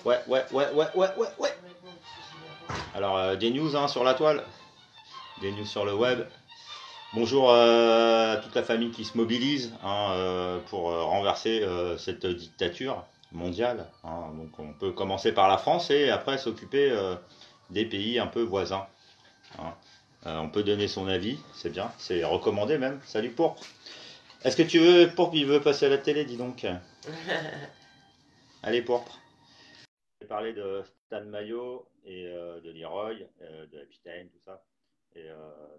Ouais, ouais, ouais, ouais, ouais, ouais, ouais. Alors, des news hein, sur la toile, des news sur le web. Bonjour à toute la famille qui se mobilise hein, pour renverser cette dictature mondiale, hein. Donc, on peut commencer par la France et après s'occuper des pays un peu voisins, hein. On peut donner son avis, c'est bien, c'est recommandé même. Salut Pourpre. Est-ce que tu veux, Pourpre, il veut passer à la télé, dis donc. Allez, Pourpre. Je vais parler de Stan Mayo et de Leroy, de Epstein, tout ça, et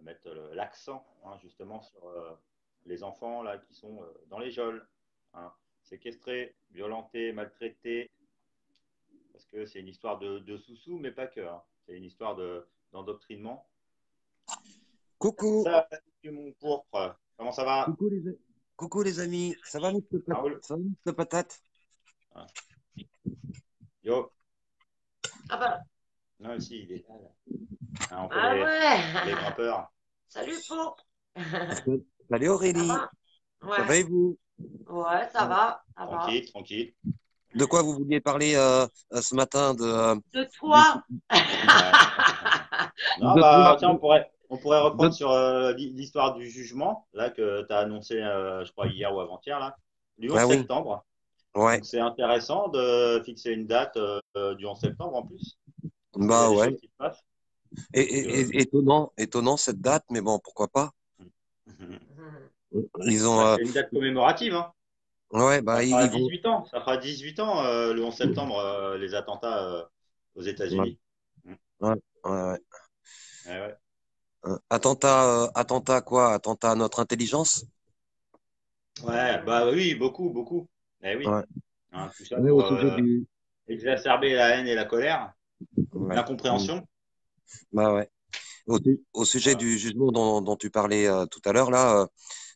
mettre l'accent hein, justement sur les enfants là qui sont dans les geôles, hein, séquestrés, violentés, maltraités, parce que c'est une histoire de sous-sous, mais pas que, hein. C'est une histoire d'endoctrinement. Coucou, Ça, mon pourpre, comment ça va? coucou coucou les amis, ça va Raoul. ça va, Mr. Patate? Hein. Yo, Ah bah, non, aussi, il est là, là. Hein, ah pour les ouais. grimpeurs. Salut Pau. Salut Ça Aurélie, va? ça Ouais. va et vous? Ouais, ça Euh, va, ça va. Tranquille, tranquille. De quoi vous vouliez parler ce matin De du, toi? Ouais. Non, de toi, bah tiens, on pourrait reprendre de- sur l'histoire du jugement, là, que tu as annoncé, je crois, hier ou avant-hier, là, du 11 Ah oui, septembre. ouais, Donc c'est intéressant de fixer une date du 11 septembre en plus, parce qu'il y a bah des ouais, choses qui se passent. et, Donc, étonnant cette date, mais bon, pourquoi pas? Ils ont, bah, c'est une date commémorative, hein. ouais, Ça bah fera ils vont, 18 ans, ça fera 18 ans le 11 septembre, les attentats aux ouais, États-Unis. Mm. ouais, ouais. Ouais, ouais. Attentat à quoi? Attentat à notre intelligence? Ouais, bah oui, beaucoup, beaucoup. Eh oui. Ouais, Hein, tout ça ouais, au pour sujet du, exacerber la haine et la colère, ouais, l'incompréhension. bah ouais. Au sujet Voilà. du jugement dont tu parlais tout à l'heure, là,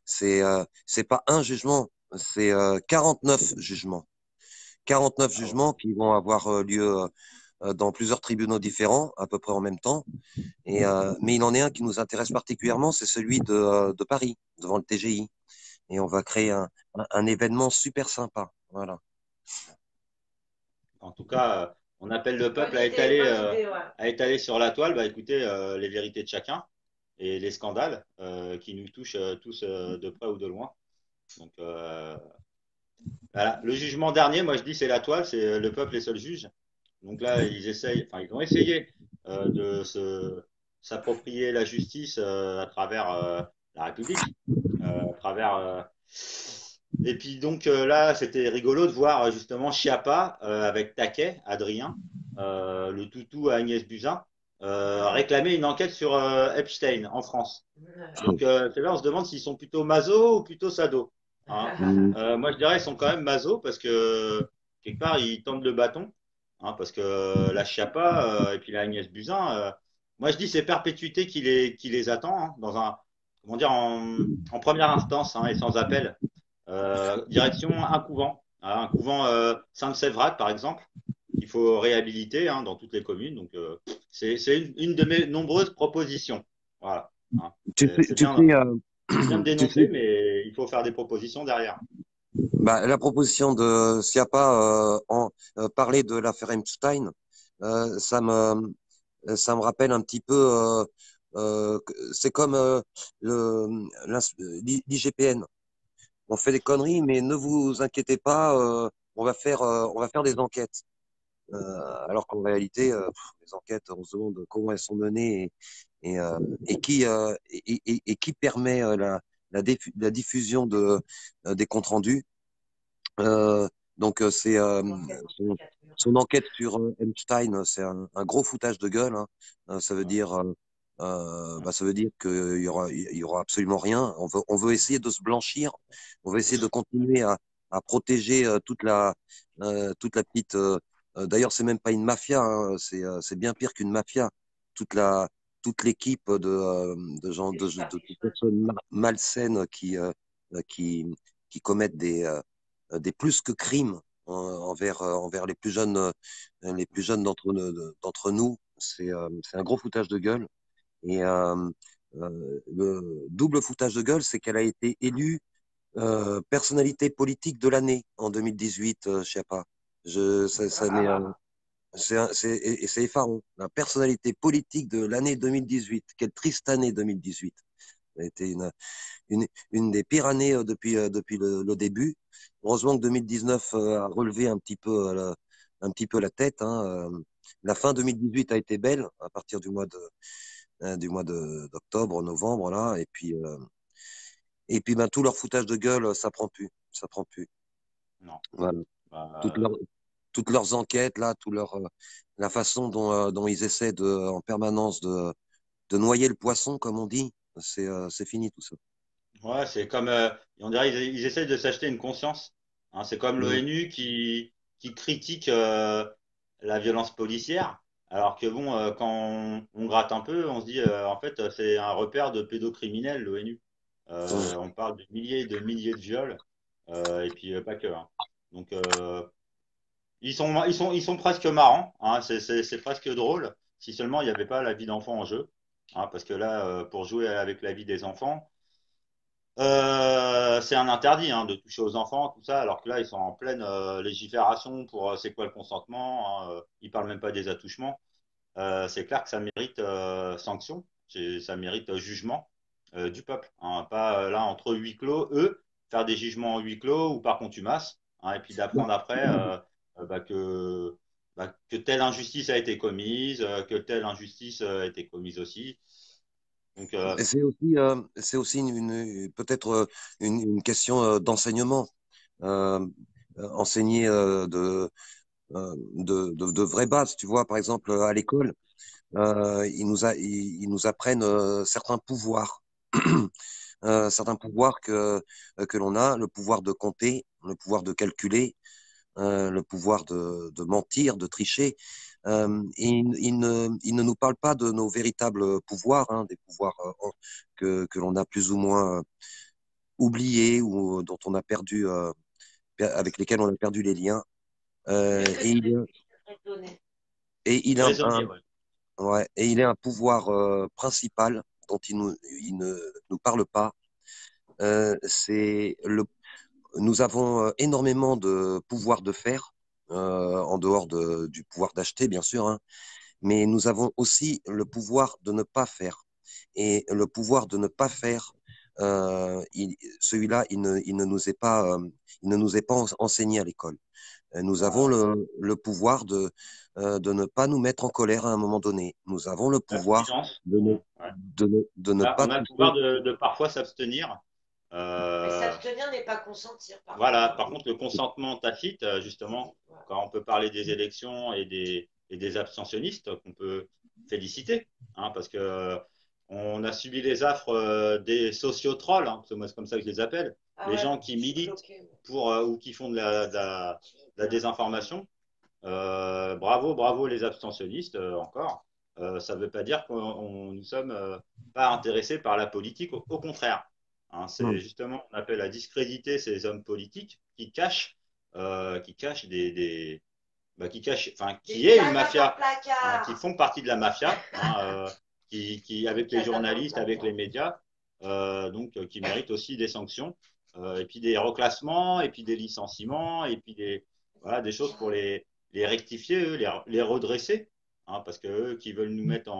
c'est pas un jugement, c'est 49 jugements. 49 Ah ouais. jugements qui vont avoir lieu dans plusieurs tribunaux différents, à peu près en même temps. Mais il en est un qui nous intéresse particulièrement, c'est celui de Paris, devant le TGI. Et on va créer un événement super sympa. Voilà. En tout cas, on appelle le peuple Bonne idée, ouais. à étaler sur la toile, bah, écoutez, les vérités de chacun et les scandales qui nous touchent tous de près ou de loin. Donc voilà. Le jugement dernier, moi je dis c'est la toile, c'est le peuple est seul juge. Donc là, ils ont essayé s'approprier la justice à travers la République, à travers. Et puis donc là, c'était rigolo de voir justement Chiappa avec Taquet, Adrien, le toutou à Agnès Buzyn, réclamer une enquête sur Epstein en France. Donc c'est là, on se demande s'ils sont plutôt maso ou plutôt sado, hein. Mm. Moi, je dirais qu'ils sont quand même maso parce que quelque part, ils tendent le bâton, hein, parce que la Chiappa et puis la Agnès Buzyn, moi je dis c'est perpétuité qui les attend hein, dans un, comment dire, en première instance hein, et sans appel. Direction un couvent, hein, un couvent Sainte-Sévrate par exemple, qu'il faut réhabiliter hein, dans toutes les communes. Donc c'est une de mes nombreuses propositions. Voilà, hein. Tu sais, C'est tu bien, sais, c'est bien de tu dénoncer, sais, mais il faut faire des propositions derrière. bah, la proposition de Siapa parler de l'affaire Epstein, ça me rappelle un petit peu, c'est comme l'IGPN. On fait des conneries, mais ne vous inquiétez pas, on va faire des enquêtes. Alors qu'en réalité, les enquêtes, on se demande comment elles sont menées et qui permet la diffusion des comptes rendus. C'est son, son enquête sur Epstein, c'est un gros foutage de gueule, hein. Ça veut dire, ça veut dire qu'il y aura absolument rien. On veut essayer de se blanchir. On veut essayer de continuer à protéger toute la petite. D'ailleurs, c'est même pas une mafia, hein, c'est bien pire qu'une mafia. Toute la toute l'équipe de gens de personnes malsaines qui commettent des plus que crimes envers les plus jeunes d'entre nous. C'est un gros foutage de gueule. Le double foutage de gueule, c'est qu'elle a été élue personnalité politique de l'année en 2018, je sais pas. Ça Ah met, bah. et c'est effarant. La personnalité politique de l'année 2018. Quelle triste année 2018. Ça a été une des pires années depuis le début. Heureusement que 2019 a relevé un petit peu la tête. Hein. La fin 2018 a été belle à partir d'octobre, novembre là, et puis ben tout leur foutage de gueule, ça prend plus, ça prend plus. Non. Voilà. Toutes Bah, leurs, toutes leurs enquêtes là, la façon dont ils essaient en permanence de noyer le poisson, comme on dit, c'est fini tout ça. ouais, c'est comme, on dirait, ils essayent de s'acheter une conscience. Hein, c'est comme Mm. l'ONU qui critique la violence policière, alors que bon, quand on gratte un peu, on se dit, en fait, c'est un repère de pédocriminels, l'ONU. Mm. On parle de milliers de viols, et puis pas que. Hein. Donc, ils sont presque marrants, hein, c'est presque drôle, si seulement il n'y avait pas la vie d'enfant en jeu. Hein, parce que là, pour jouer avec la vie des enfants, c'est un interdit hein, de toucher aux enfants, tout ça, alors que là, ils sont en pleine légifération pour c'est quoi le consentement. Hein, ils parlent même pas des attouchements. C'est clair que ça mérite sanction, ça mérite jugement du peuple. Hein, pas là entre huis clos, eux, faire des jugements en huis clos ou par contumace, hein, et puis d'apprendre après que telle injustice a été commise, que telle injustice a été commise aussi. Donc, Et c'est aussi peut-être une question d'enseignement. Euh, Enseigner de vraies bases. Tu vois, par exemple, à l'école, ils nous apprennent certains pouvoirs que l'on a, le pouvoir de compter, le pouvoir de calculer, le pouvoir de mentir, de tricher. Et il ne nous parle pas de nos véritables pouvoirs, hein, des pouvoirs que l'on a plus ou moins oubliés ou dont on a perdu, avec lesquels on a perdu les liens. J'ai Euh, très, et il, très étonné. et il a raisonner, ouais. ouais, et il a un pouvoir principal dont il ne nous parle pas. C'est nous avons énormément de pouvoir de faire, en dehors du pouvoir d'acheter, bien sûr, hein, mais nous avons aussi le pouvoir de ne pas faire. Et le pouvoir de ne pas faire, celui-là, il ne nous est pas enseigné à l'école. Nous avons Bah, le pouvoir de ne pas nous mettre en colère à un moment donné. Nous avons le la pouvoir prudence. Ouais. de ne pas On a le pouvoir toucher. de parfois s'abstenir. Mais Euh, s'abstenir n'est pas consentir, par voilà. contre. Par contre, le consentement tacite, justement, Ouais. quand on peut parler des élections et des abstentionnistes, qu'on peut féliciter, hein, parce que on a subi les affres des sociotrolls, hein, parce que moi c'est comme ça que je les appelle, Ah les ouais, gens qui je suis militent bloquée. pour ou qui font de la désinformation. Bravo, bravo les abstentionnistes encore. Ça ne veut pas dire qu'on nous sommes pas intéressés par la politique, au contraire. Hein, c'est Hmm. justement, on appelle à discréditer ces hommes politiques qui cachent enfin, Des qui est une patates en mafia, hein, qui placard. font partie de la mafia, hein, Des avec les patates en journalistes, avec les placard. médias, donc qui méritent aussi des sanctions, et puis des reclassements, et puis des licenciements, et puis voilà, des choses pour les rectifier, eux, les redresser, hein, parce que eux qui veulent nous mettre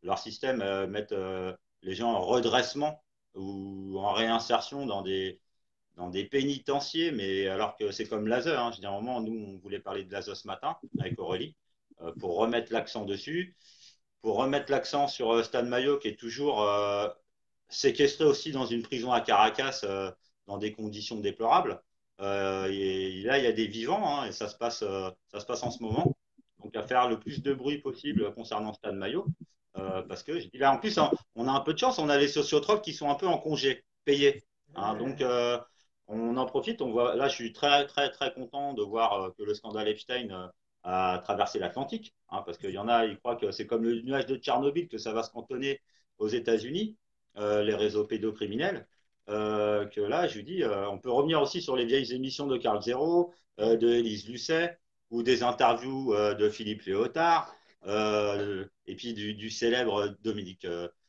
leur système, mettre les gens en redressement ou en réinsertion dans des pénitenciers, mais alors que c'est comme l'ASE. Hein. Je dis à un moment, nous, on voulait parler de l'ASE ce matin avec Aurélie, pour remettre l'accent dessus, pour remettre l'accent sur Stan Mayo, qui est toujours séquestré aussi dans une prison à Caracas, dans des conditions déplorables. Et là, il y a des vivants, hein, et ça se passe en ce moment. Donc, à faire le plus de bruit possible concernant Stan Mayo. Parce que là, en plus, hein, on a un peu de chance, on a les sociotroques qui sont un peu en congé, payés. Hein, donc, on en profite. On voit, là, je suis très, très, très content de voir que le scandale Epstein a traversé l'Atlantique. Hein, parce qu'il y en a, ils croient que c'est comme le nuage de Tchernobyl, que ça va se cantonner aux États-Unis, les réseaux pédocriminels. Que là, je lui dis, on peut revenir aussi sur les vieilles émissions de Carl Zero, de Élise Lucet, ou des interviews de Philippe Léotard, et puis du célèbre Dominique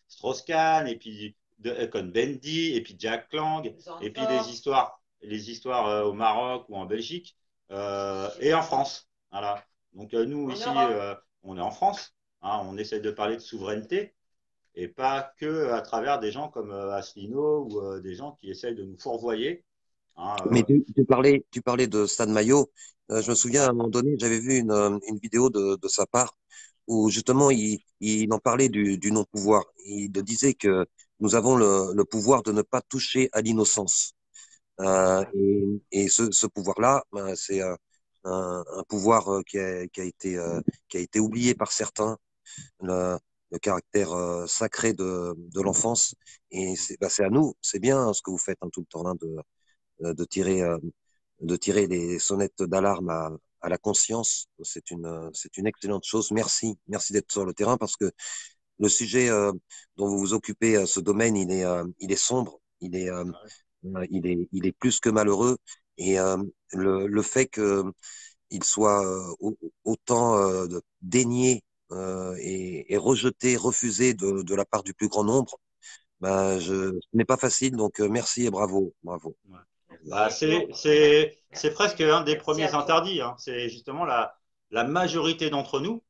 Strauss-Kahn, et puis de Cohn-Bendit, et puis Jack Lang, et puis Zandvoort. les histoires au Maroc ou en Belgique, et en France. Voilà. Donc nous, ici, on est en France, hein, on essaie de parler de souveraineté et pas que à travers des gens comme Asselineau ou des gens qui essayent de nous fourvoyer. Hein, Mais tu parlais de Stan Mayo. Je me souviens à un moment donné, j'avais vu une vidéo de sa part où justement il en parlait du non-pouvoir. Il disait que nous avons le pouvoir de ne pas toucher à l'innocence. Et ce pouvoir-là, ben, c'est un pouvoir qui a été oublié par certains, le caractère sacré de l'enfance. Et c'est à nous, c'est bien ce que vous faites hein, tout le temps, hein, de tirer, de tirer les sonnettes d'alarme à la conscience. C'est une excellente chose. Merci, merci d'être sur le terrain parce que le sujet dont vous vous occupez, ce domaine, il est sombre, il est plus que malheureux. Et le fait qu'il soit autant dénié et rejeté, refusé de la part du plus grand nombre, ben, ce n'est pas facile. Donc merci et bravo, bravo. ouais. Bah, c'est presque un des premiers interdits. Hein. C'est justement la majorité d'entre nous.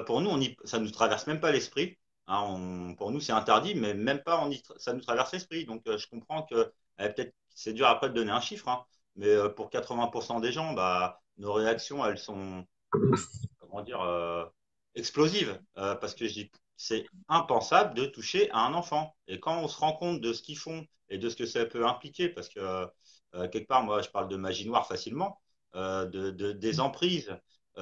Pour nous, ça ne nous traverse même pas l'esprit. Hein. Pour nous, c'est interdit, mais même pas ça nous traverse l'esprit. Donc, je comprends que peut-être c'est dur après de donner un chiffre, hein, mais pour 80% des gens, bah, nos réactions, elles sont, comment dire, explosive, parce que c'est impensable de toucher à un enfant. Et quand on se rend compte de ce qu'ils font et de ce que ça peut impliquer, parce que quelque part, moi, je parle de magie noire facilement, des emprises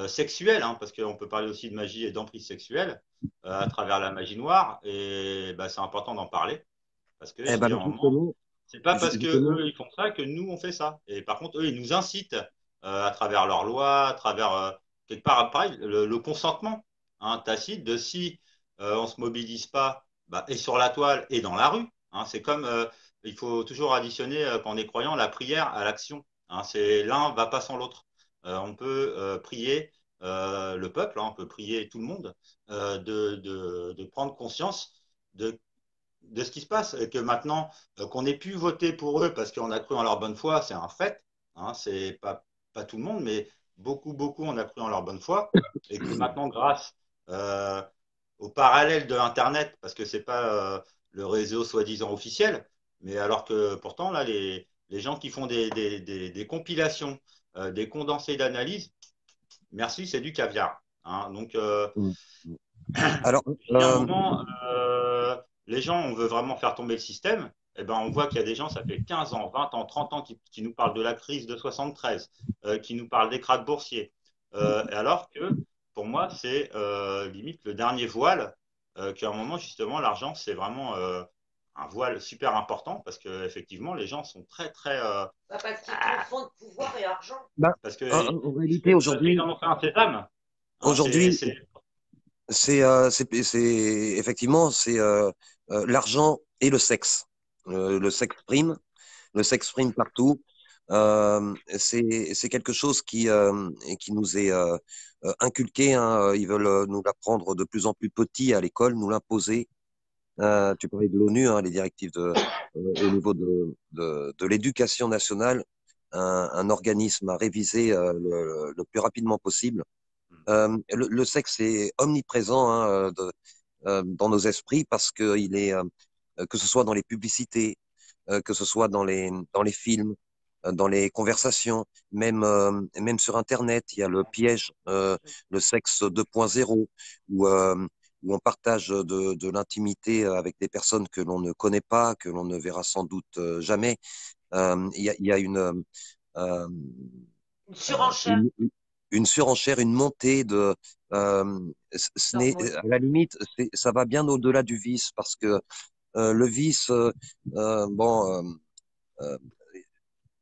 sexuelles, hein, parce qu'on peut parler aussi de magie et d'emprise sexuelle à travers la magie noire, et bah, c'est important d'en parler, parce que Eh je dis à ben, un moment, c'est pas parce que justement, eux ils font ça que nous on fait ça. Et par contre, eux ils nous incitent à travers leurs lois, à travers quelque part pareil le consentement hein, tacite de si on se mobilise pas bah, et sur la toile et dans la rue. Hein, c'est comme il faut toujours additionner quand on est croyant la prière à l'action. Hein, c'est l'un va pas sans l'autre. On peut prier le peuple, hein, on peut prier tout le monde de prendre conscience de ce qui se passe et que maintenant qu'on ait pu voter pour eux parce qu'on a cru en leur bonne foi, c'est un fait. Hein, c'est pas tout le monde, mais beaucoup on a cru en leur bonne foi et que maintenant grâce euh, au parallèle de Internet, parce que c'est pas le réseau soi-disant officiel, mais alors que pourtant là les gens qui font des compilations, des condensés d'analyse, merci, c'est du caviar. Hein, donc alors, il y a un moment, les gens, on veut vraiment faire tomber le système. Eh ben, on voit qu'il y a des gens, ça fait 15 ans, 20 ans, 30 ans, qui nous parlent de la crise de 73, qui nous parlent des krachs boursiers. Alors que, pour moi, c'est limite le dernier voile, qu'à un moment, justement, l'argent, c'est vraiment un voile super important parce que effectivement, les gens sont très. Parce qu'ils confondent pouvoir et argent. bah, Parce que en réalité, c'est parce qu'ils en ont fait un sésame. Hein, aujourd'hui, effectivement, c'est l'argent et le sexe prime partout. C'est quelque chose qui nous est inculqué. Hein. Ils veulent nous l'apprendre de plus en plus petit à l'école, nous l'imposer. Tu parlais de l'ONU, hein, les directives au niveau de l'éducation nationale, un organisme à réviser le plus rapidement possible. Le sexe est omniprésent hein, dans nos esprits parce que il est, que ce soit dans les publicités, que ce soit dans les films, dans les conversations, même sur Internet, il y a le piège, le sexe 2.0, où on partage de l'intimité avec des personnes que l'on ne connaît pas, que l'on ne verra sans doute jamais. Il y a euh, Une surenchère une, une surenchère, une montée de. d'hormones. À la limite, ça va bien au-delà du vice parce que le vice, bon, euh,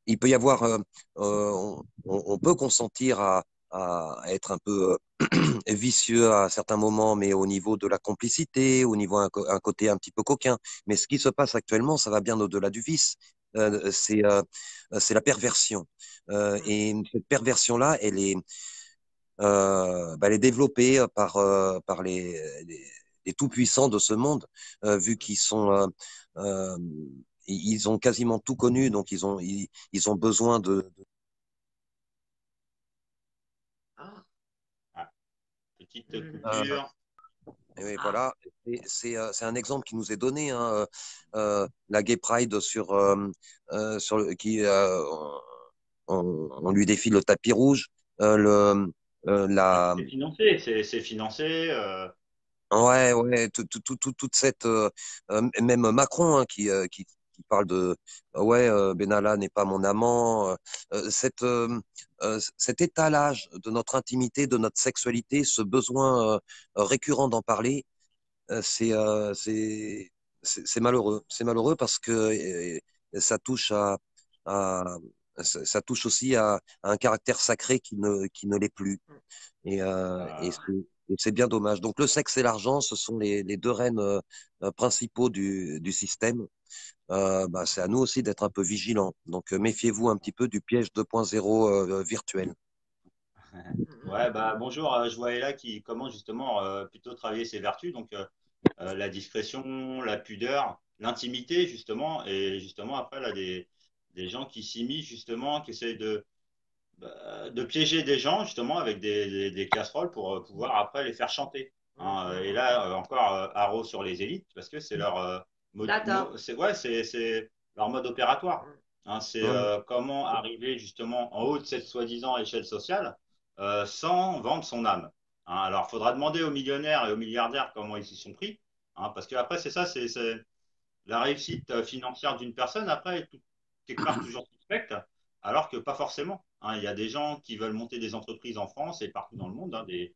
il peut y avoir, on peut consentir à être un peu vicieux à certains moments, mais au niveau de la complicité, au niveau un côté un petit peu coquin. Mais ce qui se passe actuellement, ça va bien au-delà du vice. C'est la perversion. Et cette perversion-là, elle est développée par les tout-puissants de ce monde, vu qu'ils sont, euh, ils ont quasiment tout connu, donc ils ont besoin Ah, petite coupure. Et oui, voilà, c'est un exemple qui nous est donné, hein, la Gay Pride sur on lui défile le tapis rouge, la, C'est financé. ouais, toute cette, même Macron, hein, qui parle de, ouais, Benalla n'est pas mon amant, cet étalage de notre intimité, de notre sexualité, ce besoin récurrent d'en parler, euh, c'est euh, c'est c'est malheureux. C'est malheureux parce que ça touche à ça touche aussi à un caractère sacré qui ne l'est plus. Et c'est bien dommage. Donc le sexe et l'argent, ce sont les deux rênes principaux du système. Bah, c'est à nous aussi d'être un peu vigilants. Donc méfiez-vous un petit peu du piège 2.0 virtuel. Ouais, bah bonjour, je vois Ella qui commence justement plutôt travailler ses vertus, donc la discrétion, la pudeur, l'intimité justement, et justement après là des gens qui s'immiscent justement, qui essayent de piéger des gens justement avec des casseroles pour pouvoir après les faire chanter. Hein. Et là encore haro sur les élites parce que c'est leur c'est ouais c'est leur mode opératoire. Hein. C'est Hum. comment arriver justement en haut de cette soi-disant échelle sociale sans vendre son âme. Hein. Alors, il faudra demander aux millionnaires et aux milliardaires comment ils s'y sont pris, hein, parce que après, c'est ça, c'est la réussite financière d'une personne, après, est quelque part toujours suspecte, alors que pas forcément. Hein. Il y a des gens qui veulent monter des entreprises en France et partout dans le monde, hein, des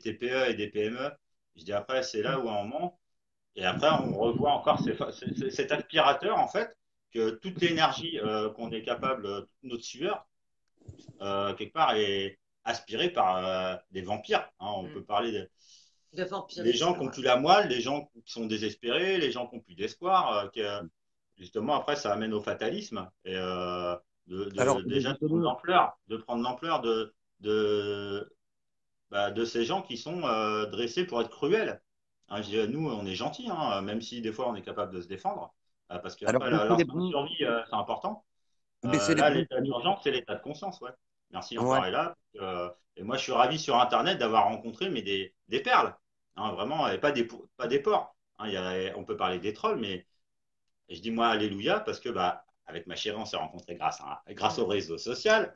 TPE et des PME. Je dis après, c'est là où à un moment, et après, on revoit encore cet aspirateur, en fait, que toute l'énergie qu'on est capable, toute notre sueur, quelque part, est aspirée par des vampires. Hein. On peut parler de les gens vampirisme. qui ont plus la moelle, les gens qui sont désespérés, les gens qui ont plus d'espoir. Justement, après, ça amène au fatalisme et Alors, déjà justement, de prendre l'ampleur de, de ces gens qui sont dressés pour être cruels. Hein, je dirais, nous, on est gentils, hein, même si des fois on est capable de se défendre, parce alors qu'après, baissez les l'instinct de bras, survie, c'est important. baissez les Là, bras. l'état d'urgence, c'est l'état de conscience, ouais. Merci Ouais. encore, Ella. Et moi, je suis ravi sur Internet d'avoir rencontré mais des perles, hein, vraiment, et pas des porcs. Hein, on peut parler des trolls, mais je dis moi Alléluia parce que bah, avec ma chérie, on s'est rencontrés grâce au réseau social.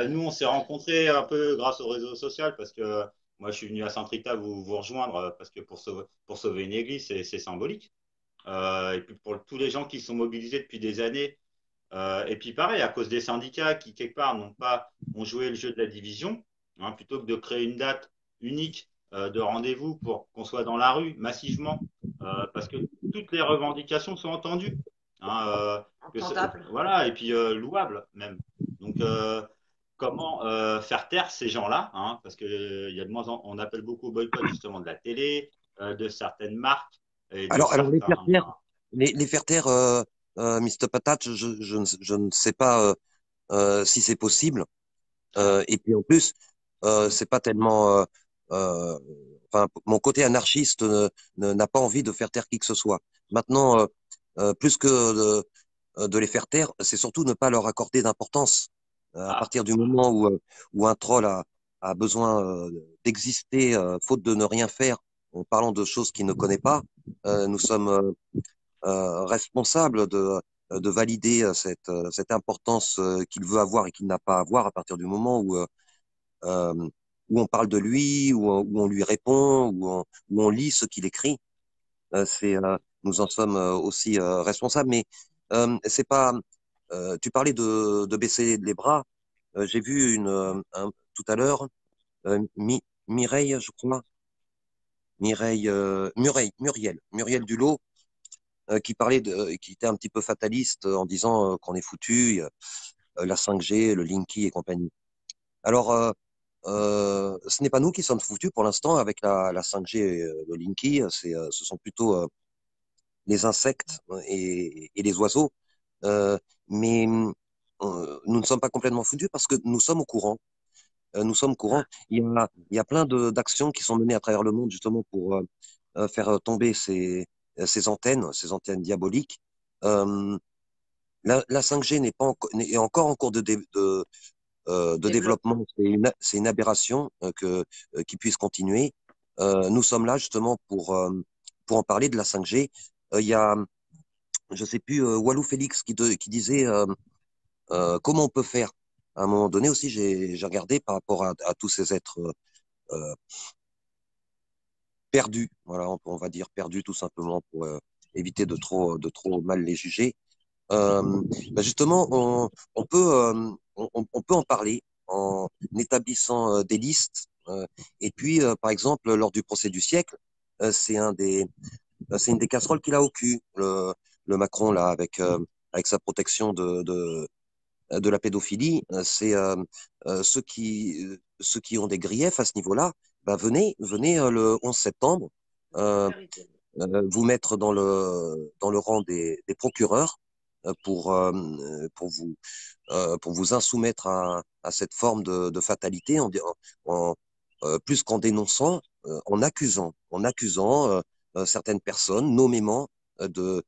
Nous, on s'est rencontrés un peu grâce au réseau social parce que moi, je suis venu à Saint-Rita vous rejoindre parce que pour sauver une église, c'est symbolique. Et puis pour tous les gens qui sont mobilisés depuis des années et puis pareil, à cause des syndicats qui, quelque part, ont joué le jeu de la division, hein, plutôt que de créer une date unique de rendez-vous pour qu'on soit dans la rue massivement, parce que toutes les revendications sont entendues, hein, Entendable. voilà, et puis louables même. Donc, comment faire taire ces gens-là, hein, parce que il y a de moins on appelle beaucoup au boycott justement de la télé, de certaines marques et de Alors les certains. faire taire, les faire taire, Mr. Patate, je ne sais pas si c'est possible. Et puis en plus, c'est pas tellement. Euh, enfin, mon côté anarchiste n'a pas envie de faire taire qui que ce soit. Maintenant, plus que de les faire taire, c'est surtout ne pas leur accorder d'importance. À Ah, partir du moment où un troll a besoin d'exister, faute de ne rien faire, en parlant de choses qu'il ne connaît pas, nous sommes responsable de valider cette importance qu'il veut avoir et qu'il n'a pas à avoir à partir du moment euh, où on parle de lui, où on lui répond, où on lit ce qu'il écrit. Nous en sommes aussi responsables. Mais c'est pas. Tu parlais de baisser les bras. J'ai vu tout à l'heure Mireille, je crois, Muriel Dulot qui était un petit peu fataliste en disant qu'on est foutu, la 5G, le Linky et compagnie. Alors, ce n'est pas nous qui sommes foutus pour l'instant avec la 5G et le Linky, ce sont plutôt les insectes et les oiseaux. Euh, mais nous ne sommes pas complètement foutus parce que nous sommes au courant. Nous sommes au courant. Il y a plein d'actions qui sont menées à travers le monde justement pour faire tomber ces antennes diaboliques. Euh, la 5G est encore en cours de développement, c'est une aberration qui puisse continuer. Nous sommes là justement pour en parler de la 5G. Il y a, je sais plus, Walou Félix qui disait comment on peut faire. À un moment donné aussi, j'ai regardé par rapport à tous ces êtres euh, perdus. Voilà, on va dire perdus tout simplement pour éviter de trop mal les juger. Justement, on peut en parler en établissant des listes. Et puis, par exemple, lors du procès du siècle, c'est une des casseroles qu'il a au cul, le Macron là, avec sa protection de la pédophilie. C'est ceux qui ont des griefs à ce niveau-là. Bah, venez le 11 septembre. Euh, Vous mettre dans le rang des procureurs pour, pour vous insoumettre à cette forme de fatalité en, plus qu'en dénonçant, en accusant certaines personnes nommément de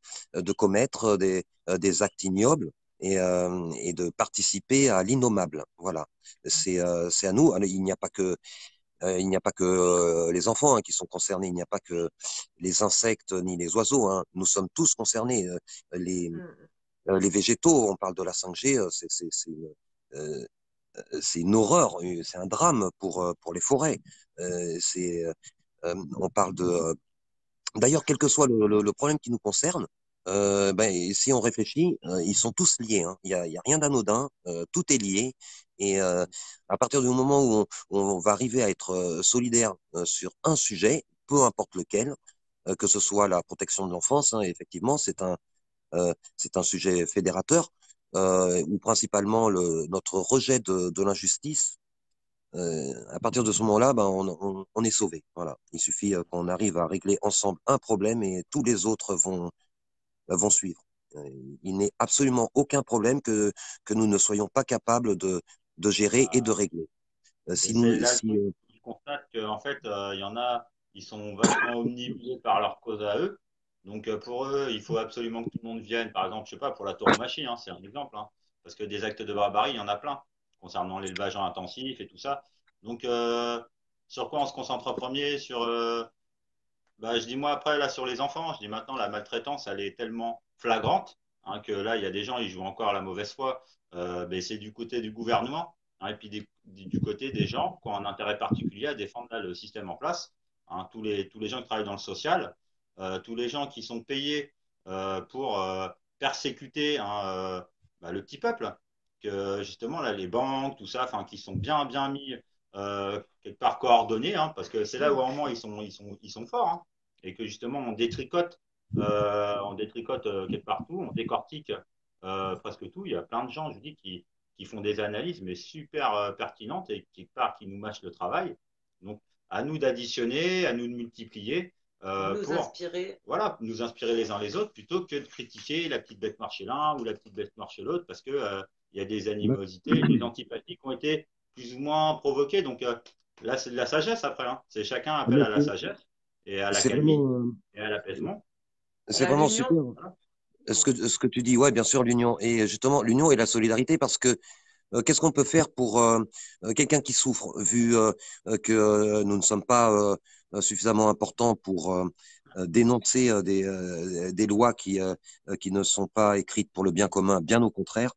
commettre des actes ignobles et de participer à l'innommable. Voilà, c'est à nous. Il n'y a pas que il n'y a pas que les enfants qui sont concernés, il n'y a pas que les insectes ni les oiseaux. Hein. Nous sommes tous concernés. Les, les végétaux, on parle de la 5G, euh, c'est une horreur, c'est un drame pour les forêts. On parle de D'ailleurs, quel que soit le problème qui nous concerne, si on réfléchit, ils sont tous liés. Hein. Il y a rien d'anodin, tout est lié. Et à partir du moment où on va arriver à être solidaire sur un sujet, peu importe lequel, que ce soit la protection de l'enfance, hein, effectivement, c'est un sujet fédérateur, ou principalement notre rejet de l'injustice. À partir de ce moment-là, on est sauvé. Voilà. Il suffit qu'on arrive à régler ensemble un problème et tous les autres vont suivre. Il n'est absolument aucun problème que nous ne soyons pas capables de gérer et de régler. Et c'est là le truc, je constate qu'en fait, il y en a, ils sont vachement omnibulés par leur cause à eux. Donc pour eux, il faut absolument que tout le monde vienne. Par exemple, je sais pas, pour la tauromachie, hein, c'est un exemple. Hein, parce que des actes de barbarie, il y en a plein, concernant l'élevage intensif et tout ça. Donc sur quoi on se concentre en premier? Je dis moi après, là, sur les enfants, je dis maintenant, la maltraitance, elle est tellement flagrante hein, que là, il y a des gens, ils jouent encore à la mauvaise foi. C'est du côté du gouvernement hein, et puis du côté des gens qui ont un intérêt particulier à défendre là, le système en place. Hein, tous les gens qui travaillent dans le social, tous les gens qui sont payés pour persécuter hein, le petit peuple, que justement, là, les banques, tout ça, enfin, qui sont bien mis quelque part coordonnés, hein, parce que c'est là où à un moment ils sont forts, hein, et que justement on détricote quelque part tout, on décortique presque tout. Il y a plein de gens, je vous dis, qui font des analyses, mais super pertinentes et quelque part qui nous mâchent le travail. Donc, à nous d'additionner, à nous de multiplier nous pour inspirer. voilà, nous inspirer les uns les autres plutôt que de critiquer la petite bête noire chez l'un ou la petite bête noire chez l'autre parce que il y a des animosités, des antipathies qui ont été plus ou moins provoquées. Donc là, c'est de la sagesse après. Hein. C'est chacun appelle à la sagesse et à c'est l'accalmie vraiment, et à l'apaisement. Et à super. l'union. Voilà. Ce que tu dis, ouais, bien sûr, l'union. Et justement, l'union et la solidarité, parce que qu'est-ce qu'on peut faire pour quelqu'un qui souffre, vu que nous ne sommes pas suffisamment importants pour dénoncer des lois qui ne sont pas écrites pour le bien commun, bien au contraire.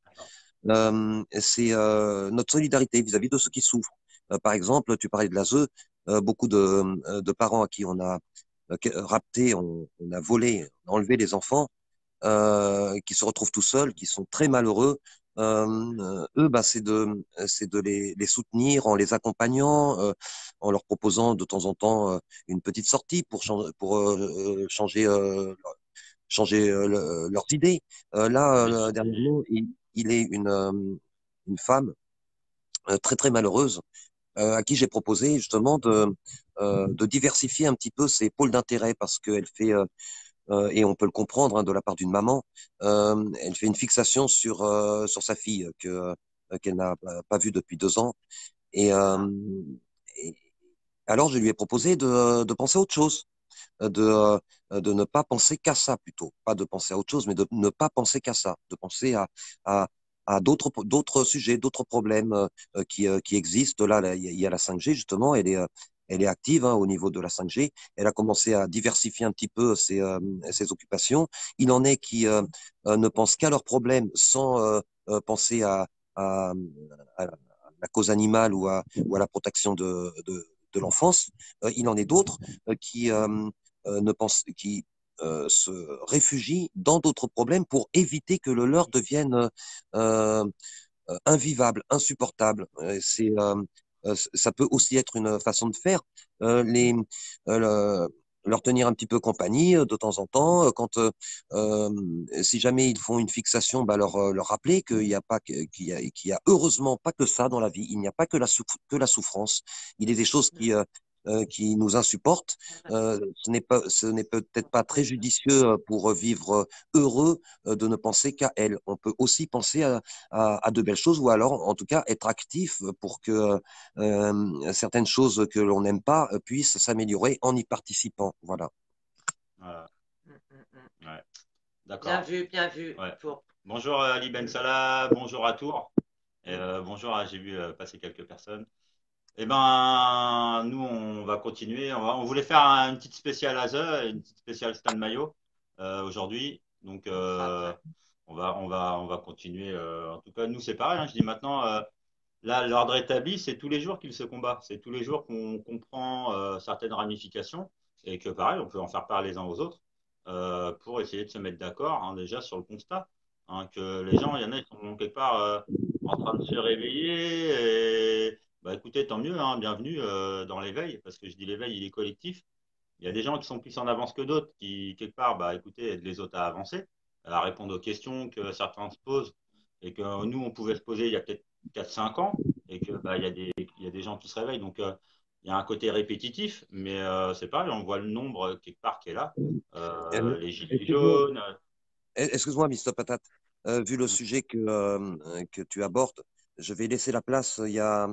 C'est notre solidarité vis-à-vis de ceux qui souffrent. Par exemple, tu parlais de l'ASE, beaucoup de parents à qui on a rapté, on a volé, on a enlevé les enfants, qui se retrouvent tout seuls, qui sont très malheureux. Eux, c'est de les soutenir en les accompagnant, en leur proposant de temps en temps une petite sortie pour changer leurs idées. Dernièrement, il est une femme très très malheureuse à qui j'ai proposé justement de diversifier un petit peu ses pôles d'intérêt parce qu'elle fait et on peut le comprendre hein, de la part d'une maman, elle fait une fixation sur sa fille qu'elle n'a pas vue depuis 2 ans. Et, et alors, je lui ai proposé de penser à autre chose, de ne pas penser qu'à ça plutôt. Pas de penser à autre chose, mais de ne pas penser qu'à ça, de penser à, à d'autres sujets, d'autres problèmes qui existent. Là, il y a la 5G, justement, elle est active au niveau de la 5G. Elle a commencé à diversifier un petit peu ses occupations. Il en est qui ne pensent qu'à leurs problèmes sans penser à, à la cause animale ou à la protection de l'enfance. Il en est d'autres qui ne pensent, qui se réfugient dans d'autres problèmes pour éviter que le leur devienne euh, invivable, insupportable. Ça peut aussi être une façon de faire. Les, leur tenir un petit peu compagnie de temps en temps. Si jamais ils font une fixation, bah leur rappeler qu'il y a pas qu'il y a heureusement pas que ça dans la vie. Il n'y a pas que que la souffrance. Il y a des choses qui nous insupportent. Ce n'est peut-être pas très judicieux pour vivre heureux de ne penser qu'à elle. On peut aussi penser à de belles choses ou alors en tout cas être actif pour que certaines choses que l'on n'aime pas puissent s'améliorer en y participant. Voilà. Voilà. Ouais. Bien D'accord. vu, bien vu. Ouais. Pour... Bonjour Ali Ben Salah, bonjour à Tours. Et, bonjour, j'ai vu passer quelques personnes. Eh ben, nous, on va continuer. On voulait faire une petite spéciale ASE, une petite spéciale Stan Mayo aujourd'hui. Donc, on va continuer. En tout cas, nous, c'est pareil. Je dis maintenant, là, l'ordre établi, c'est tous les jours qu'il se combat. C'est tous les jours qu'on comprend certaines ramifications et que, pareil, on peut en faire part les uns aux autres pour essayer de se mettre d'accord déjà sur le constat. Que les gens, il y en a, ils sont quelque part en train de se réveiller. Et, bah, écoutez, tant mieux, bienvenue dans l'éveil, parce que je dis l'éveil, il est collectif. Il y a des gens qui sont plus en avance que d'autres, qui, quelque part, bah, écoutez, aident les autres à avancer, à répondre aux questions que certains se posent et que nous, on pouvait se poser il y a peut-être 4 5 ans, et que bah, il y a des gens qui se réveillent. Donc, il y a un côté répétitif, mais c'est pareil, on voit le nombre quelque part qui est là. Les gilets Excuse-moi, jaunes. excuse-moi, Mr. Patate. Vu le sujet que tu abordes, je vais laisser la place. Il y a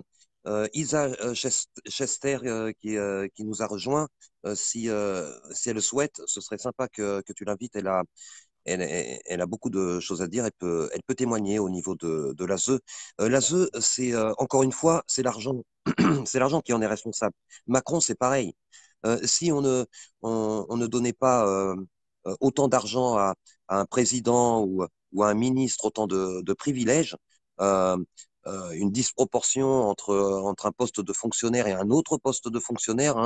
Isa Chester qui nous a rejoint. Si elle le souhaite, ce serait sympa que tu l'invites. Elle a beaucoup de choses à dire. Elle peut témoigner au niveau de l'ASE. L'ASE, c'est encore une fois, c'est l'argent. C'est l'argent qui en est responsable. Macron, c'est pareil. Si on ne donnait pas autant d'argent à un président ou à un ministre, autant de privilèges, euh, une disproportion entre un poste de fonctionnaire et un autre poste de fonctionnaire,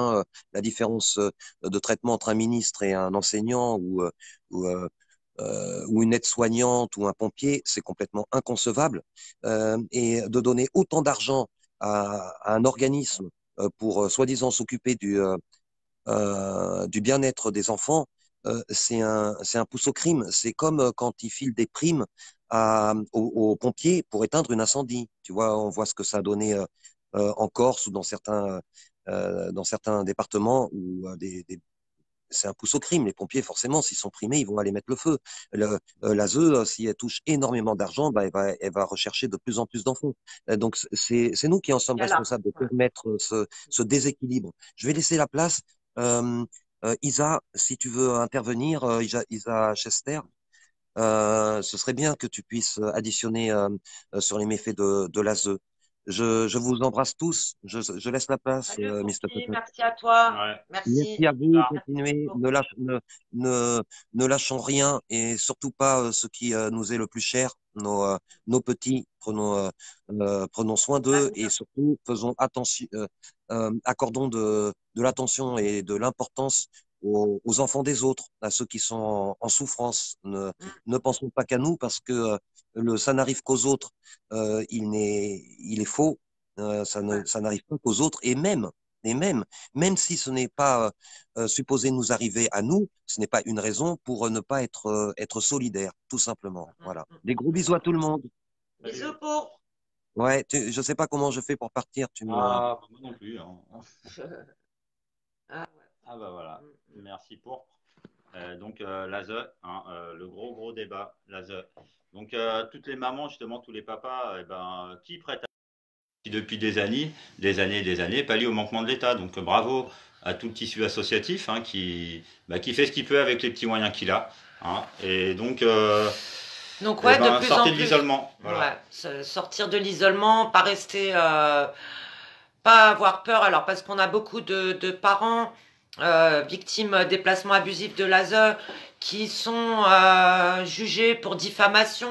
la différence de traitement entre un ministre et un enseignant ou, euh, ou une aide-soignante ou un pompier, c'est complètement inconcevable. Et de donner autant d'argent à un organisme pour soi-disant s'occuper du bien-être des enfants, c'est un pouce au crime. C'est comme quand ils filent des primes aux pompiers pour éteindre un incendie. Tu vois, on voit ce que ça a donné en Corse ou dans certains départements où c'est un pouce au crime. Les pompiers, forcément, s'ils sont primés, ils vont aller mettre le feu. L'ASE, si elle touche énormément d'argent, bah, elle va rechercher de plus en plus d'enfants. Donc, c'est nous qui en sommes Voilà. responsables de permettre ce déséquilibre. Je vais laisser la place. Euh, Isa, si tu veux intervenir, Isa Chester, ce serait bien que tu puisses additionner sur les méfaits de l'ASE. Je vous embrasse tous. Je laisse la place, Salut, Mr. Confi, Potter. merci à toi. Ouais. Merci. Merci à vous, Ah, Merci continuez, beaucoup. ne lâchons rien et surtout pas ce qui nous est le plus cher, nos petits, prenons soin d'eux et surtout faisons attention, accordons de l'attention et de l'importance aux enfants des autres, à ceux qui sont en souffrance. Ne pensons pas qu'à nous parce que ça n'arrive qu'aux autres, il est faux, ça n'arrive pas qu'aux autres et même si ce n'est pas supposé nous arriver à nous, ce n'est pas une raison pour ne pas être solidaire, tout simplement. Voilà. Des gros bisous à tout le monde. Bisous pour. Ouais, je sais pas comment je fais pour partir. moi non plus. Ah, Ah bah voilà. ouais. Merci pour. Donc l'ASE, le gros débat, l'ASE. Donc toutes les mamans, justement, tous les papas, qui prêtent qui depuis des années, pallient au manquement de l'État. Donc bravo à tout le tissu associatif qui fait ce qu'il peut avec les petits moyens qu'il a. Et donc Donc ouais, de plus en sortez de plus. l'isolement. Voilà. Ouais, sortir de l'isolement, pas rester, pas avoir peur. Alors parce qu'on a beaucoup de parents victimes des placements abusifs de l'ASE qui sont jugés pour diffamation,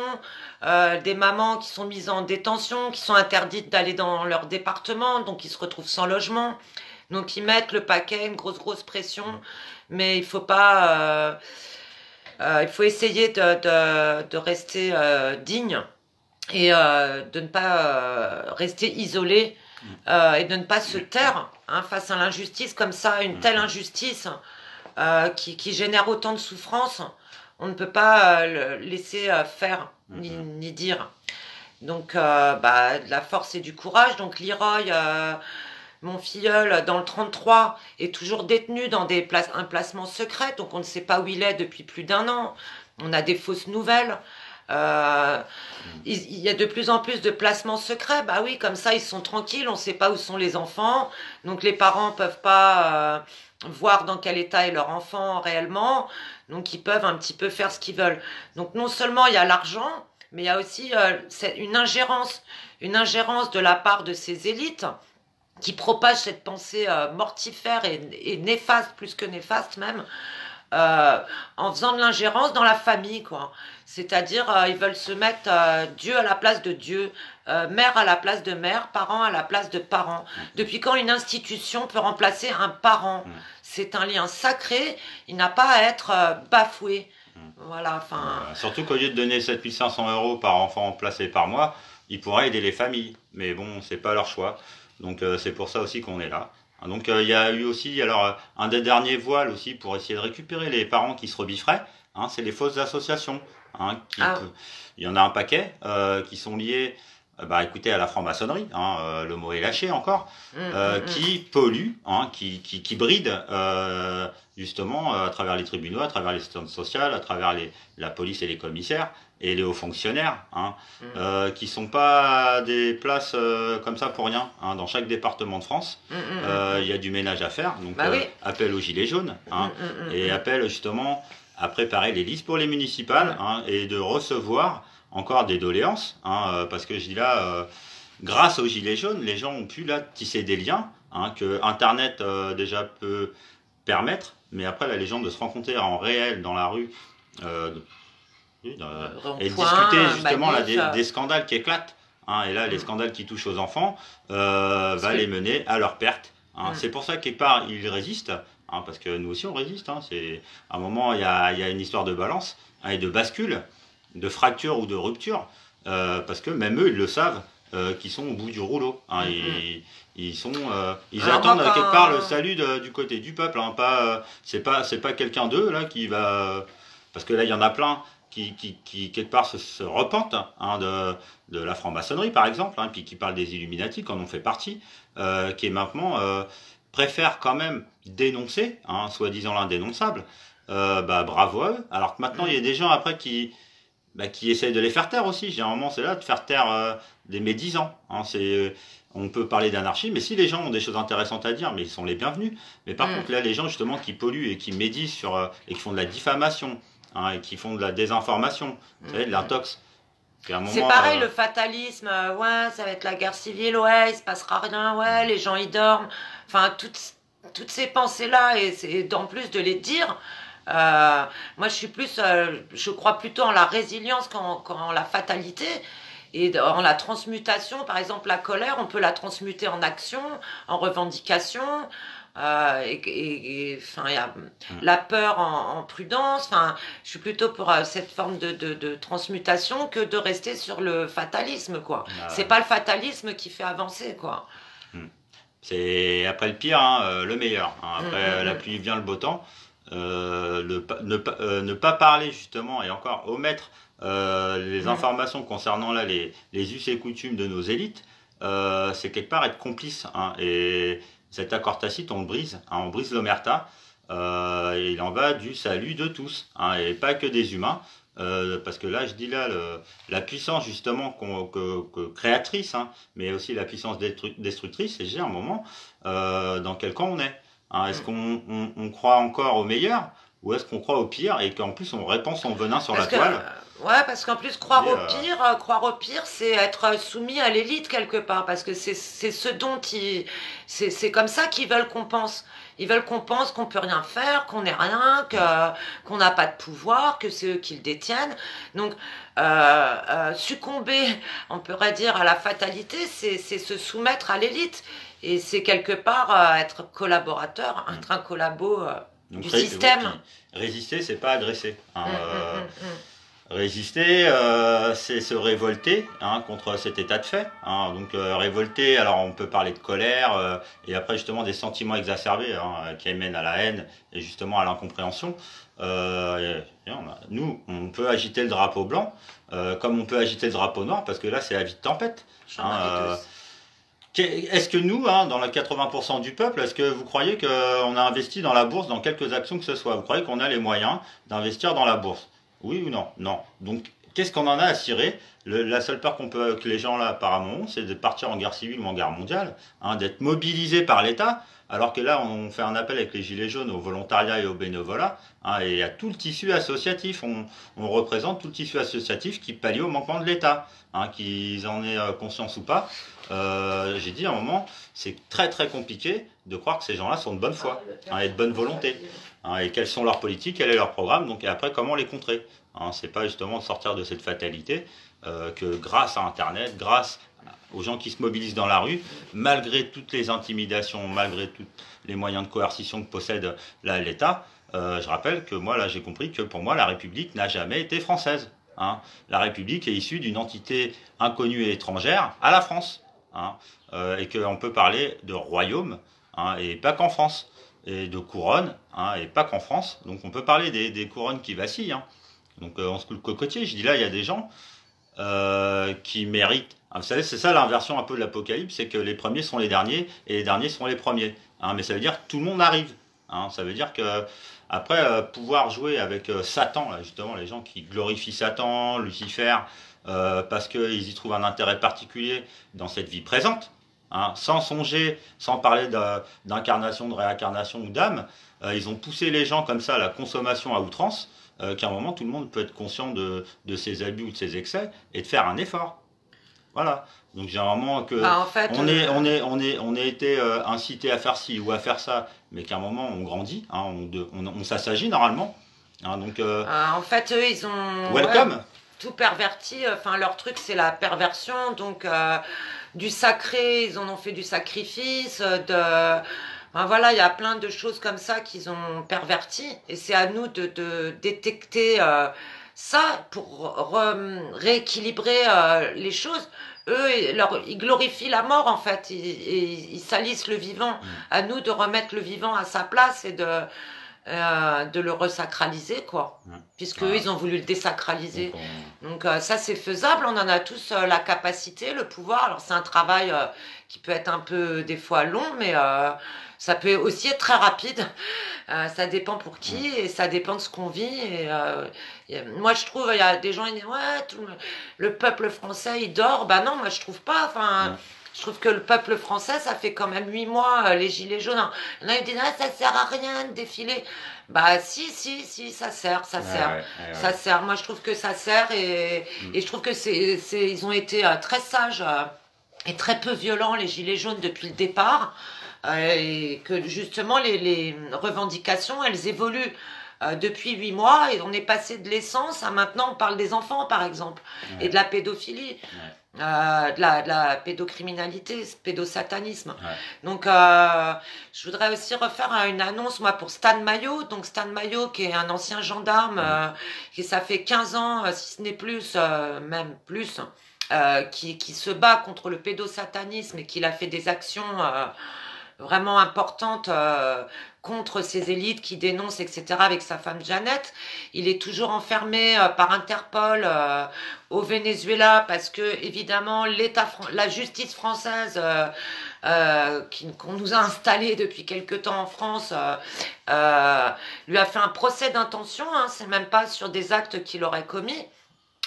des mamans qui sont mises en détention, qui sont interdites d'aller dans leur département, donc ils se retrouvent sans logement. Donc ils mettent le paquet, une grosse pression, mais il faut pas, il faut essayer de rester digne et de ne pas rester isolé et de ne pas se taire hein, face à l'injustice comme ça, une telle injustice qui génère autant de souffrance. On ne peut pas le laisser faire ni dire. Donc bah, de la force et du courage. Donc Leroy, mon filleul, dans le 33, est toujours détenu dans un placement secret. Donc on ne sait pas où il est depuis plus d'1 an. On a des fausses nouvelles. Il y a de plus en plus de placements secrets. Bah oui, comme ça, ils sont tranquilles. On ne sait pas où sont les enfants. Donc les parents peuvent pas voir dans quel état est leur enfant réellement. Donc ils peuvent un petit peu faire ce qu'ils veulent. Donc non seulement il y a l'argent, mais il y a aussi une ingérence de la part de ces élites qui propagent cette pensée mortifère et néfaste, plus que néfaste même, en faisant de l'ingérence dans la famille, quoi. C'est-à-dire, ils veulent se mettre Dieu à la place de Dieu, mère à la place de mère, parent à la place de parent. Depuis quand une institution peut remplacer un parent? C'est un lien sacré, il n'a pas à être bafoué. Voilà, enfin... Surtout qu'au lieu de donner 7 500 € par enfant placé par mois, ils pourraient aider les familles. Mais bon, c'est pas leur choix. Donc c'est pour ça aussi qu'on est là. Donc il y a eu aussi alors un des derniers voiles aussi pour essayer de récupérer les parents qui se rebifferaient. Hein, c'est les fausses associations. Hein, il y en a un paquet qui sont liés, bah écoutez, à la franc-maçonnerie. Hein, le mot est lâché encore, qui polluent, hein, qui brident justement à travers les tribunaux, à travers les systèmes sociaux, à travers la police et les commissaires et les hauts fonctionnaires, hein, qui sont pas des places comme ça pour rien. Hein, dans chaque département de France, il y a du ménage à faire. Donc, bah oui. appel aux gilets jaunes hein, et appel justement à préparer les listes pour les municipales hein, et de recevoir encore des doléances. Hein, parce que je dis là, grâce aux gilets jaunes, les gens ont pu là tisser des liens hein, que Internet déjà peut permettre. Mais après, là, les gens de se rencontrer en réel dans la rue. Et discuter justement là, des scandales qui éclatent. Hein, et là, les scandales qui touchent aux enfants va les mener à leur perte. Hein. C'est pour ça que quelque part, ils résistent. Hein, parce que nous aussi, on résiste. Hein. À un moment, il y a une histoire de balance hein, et de bascule, de fracture ou de rupture. Parce que même eux, ils le savent, qu'ils sont au bout du rouleau. Hein, ils attendent quelque part le salut du côté du peuple. Hein, c'est pas quelqu'un d'eux là qui va... Parce que là, il y en a plein qui quelque part se repentent hein, de la franc-maçonnerie, par exemple, hein, puis qui parlent des Illuminati, quand on fait partie, qui est maintenant préfèrent quand même dénoncer, hein, soi-disant l'indénonçable. Bah, bravo à eux. Alors que maintenant, il y a des gens après qui essayent de les faire taire aussi. Généralement, c'est là de faire taire des médisants. Hein, on peut parler d'anarchie, mais si les gens ont des choses intéressantes à dire, mais ils sont les bienvenus. Mais par contre, là, les gens justement qui polluent et qui médisent et qui font de la diffamation, hein, et qui font de la désinformation, vous savez, de l'intox. C'est pareil, le fatalisme, ouais, ça va être la guerre civile, ouais, il se passera rien, ouais, les gens y dorment. Enfin, toutes ces pensées-là, et en plus de les dire, moi je crois plutôt en la résilience qu'en la fatalité. Et en la transmutation, par exemple, la colère, on peut la transmuter en action, en revendication. Enfin, il y a la peur en prudence. Enfin, je suis plutôt pour cette forme de transmutation que de rester sur le fatalisme, quoi. C'est pas le fatalisme qui fait avancer, quoi. C'est après le pire, hein, le meilleur. Hein. Après la pluie vient le beau temps. Ne pas parler justement et encore omettre les informations concernant là les us et coutumes de nos élites, c'est quelque part être complice. Hein, et cet accord tacite, on le brise. Hein, on brise l'omerta. Il en va du salut de tous, hein, et pas que des humains. Parce que là, je dis là, la puissance justement créatrice, hein, mais aussi la puissance destructrice, c'est un moment dans quel camp on est. Hein, est-ce qu'on croit encore au meilleur ou est-ce qu'on croit au pire et qu'en plus on répand son venin sur la toile? Ouais, parce qu'en plus, croire au pire, c'est être soumis à l'élite quelque part, parce que c'est ce dont c'est comme ça qu'ils veulent qu'on pense. Ils veulent qu'on pense qu'on peut rien faire, qu'on n'est rien, qu'on n'a pas de pouvoir, que c'est eux qui le détiennent. Donc, succomber, on pourrait dire, à la fatalité, c'est se soumettre à l'élite. Et c'est quelque part être collaborateur, être un collabo Donc, du système. Résister, c'est pas agresser. Hein, mm. Résister, c'est se révolter hein, contre cet état de fait. Hein. Donc révolter, alors on peut parler de colère et après justement des sentiments exacerbés hein, qui mènent à la haine et justement à l'incompréhension. Nous, on peut agiter le drapeau blanc comme on peut agiter le drapeau noir parce que là c'est la vie de tempête. Est-ce que nous, hein, dans les 80% du peuple, est-ce que vous croyez qu'on a investi dans la bourse dans quelques actions que ce soit? Vous croyez qu'on a les moyens d'investir dans la bourse? Oui ou non? Non. Donc, qu'est-ce qu'on en a à cirer? La seule peur que les gens là apparemment ont, c'est de partir en guerre civile ou en guerre mondiale, hein, d'être mobilisés par l'État, alors que là, on fait un appel avec les Gilets jaunes au volontariat et au bénévolat, hein, et à tout le tissu associatif. On représente tout le tissu associatif qui pallie au manquement de l'État, hein, qu'ils en aient conscience ou pas. J'ai dit à un moment, c'est très très compliqué de croire que ces gens-là sont de bonne foi hein, et de bonne volonté. Hein, et quelles sont leurs politiques, quel est leur programme, donc et après comment les contrer. Hein, c'est pas justement de sortir de cette fatalité que grâce à Internet, grâce aux gens qui se mobilisent dans la rue, malgré toutes les intimidations, malgré tous les moyens de coercition que possède l'État, je rappelle que moi là j'ai compris que pour moi la République n'a jamais été française. Hein. La République est issue d'une entité inconnue et étrangère à la France. Hein, et qu'on peut parler de royaume, hein, et pas qu'en France, et de couronne, hein, et pas qu'en France. Donc on peut parler des couronnes qui vacillent. Hein. Donc on se coule le cocotier. Je dis là, il y a des gens qui méritent. Vous savez, c'est ça l'inversion un peu de l'apocalypse, c'est que les premiers sont les derniers et les derniers sont les premiers. Hein, mais ça veut dire que tout le monde arrive. Hein, ça veut dire que après pouvoir jouer avec Satan, là, justement les gens qui glorifient Satan, Lucifer, parce qu'ils y trouvent un intérêt particulier dans cette vie présente, hein, sans songer, sans parler d'incarnation, de réincarnation ou d'âme, ils ont poussé les gens comme ça à la consommation à outrance, qu'à un moment tout le monde peut être conscient de ses abus ou de ses excès et de faire un effort. Voilà. Donc j'ai un moment que en fait, on a été incité à faire ci ou à faire ça, mais qu'à un moment on grandit, hein, on s'assagit normalement. Hein, donc en fait, eux, ils ont welcome. Tout perverti. Enfin, leur truc, c'est la perversion. Donc, du sacré, ils en ont fait du sacrifice. Enfin, voilà, il y a plein de choses comme ça qu'ils ont perverti. Et c'est à nous de détecter ça pour rééquilibrer les choses. Eux, ils glorifient la mort, en fait. Ils salissent le vivant. À nous de remettre le vivant à sa place et de le resacraliser, quoi. Puisque eux, ils ont voulu le désacraliser. Donc ça, c'est faisable. On en a tous la capacité, le pouvoir. Alors, c'est un travail qui peut être un peu, des fois, long, mais ça peut aussi être très rapide. Ça dépend pour qui et ça dépend de ce qu'on vit. Moi, je trouve, il y a des gens qui disent, ouais, le peuple français, il dort. Ben non, moi, je trouve pas. Enfin... Je trouve que le peuple français, ça fait quand même 8 mois, les gilets jaunes. Il y en a qui disent, ça sert à rien de défiler. Bah si, ça sert. Ça sert. Moi, je trouve que ça sert et je trouve que ils ont été très sages et très peu violents, les gilets jaunes, depuis le départ. Et que justement, les revendications, elles évoluent. Depuis 8 mois, et on est passé de l'essence à maintenant, on parle des enfants, par exemple, et de la pédophilie. De la pédocriminalité, pédosatanisme. Donc, je voudrais aussi refaire une annonce, moi, pour Stan Maillot. Donc, Stan Maillot, qui est un ancien gendarme, qui ça fait 15 ans, si ce n'est plus, même plus, qui se bat contre le pédosatanisme et qui a fait des actions vraiment importantes contre ces élites qui dénoncent, etc., avec sa femme Jeannette. Il est toujours enfermé par Interpol au Venezuela parce que, évidemment, la justice française qu'on nous a installée depuis quelque temps en France lui a fait un procès d'intention, hein, c'est même pas sur des actes qu'il aurait commis.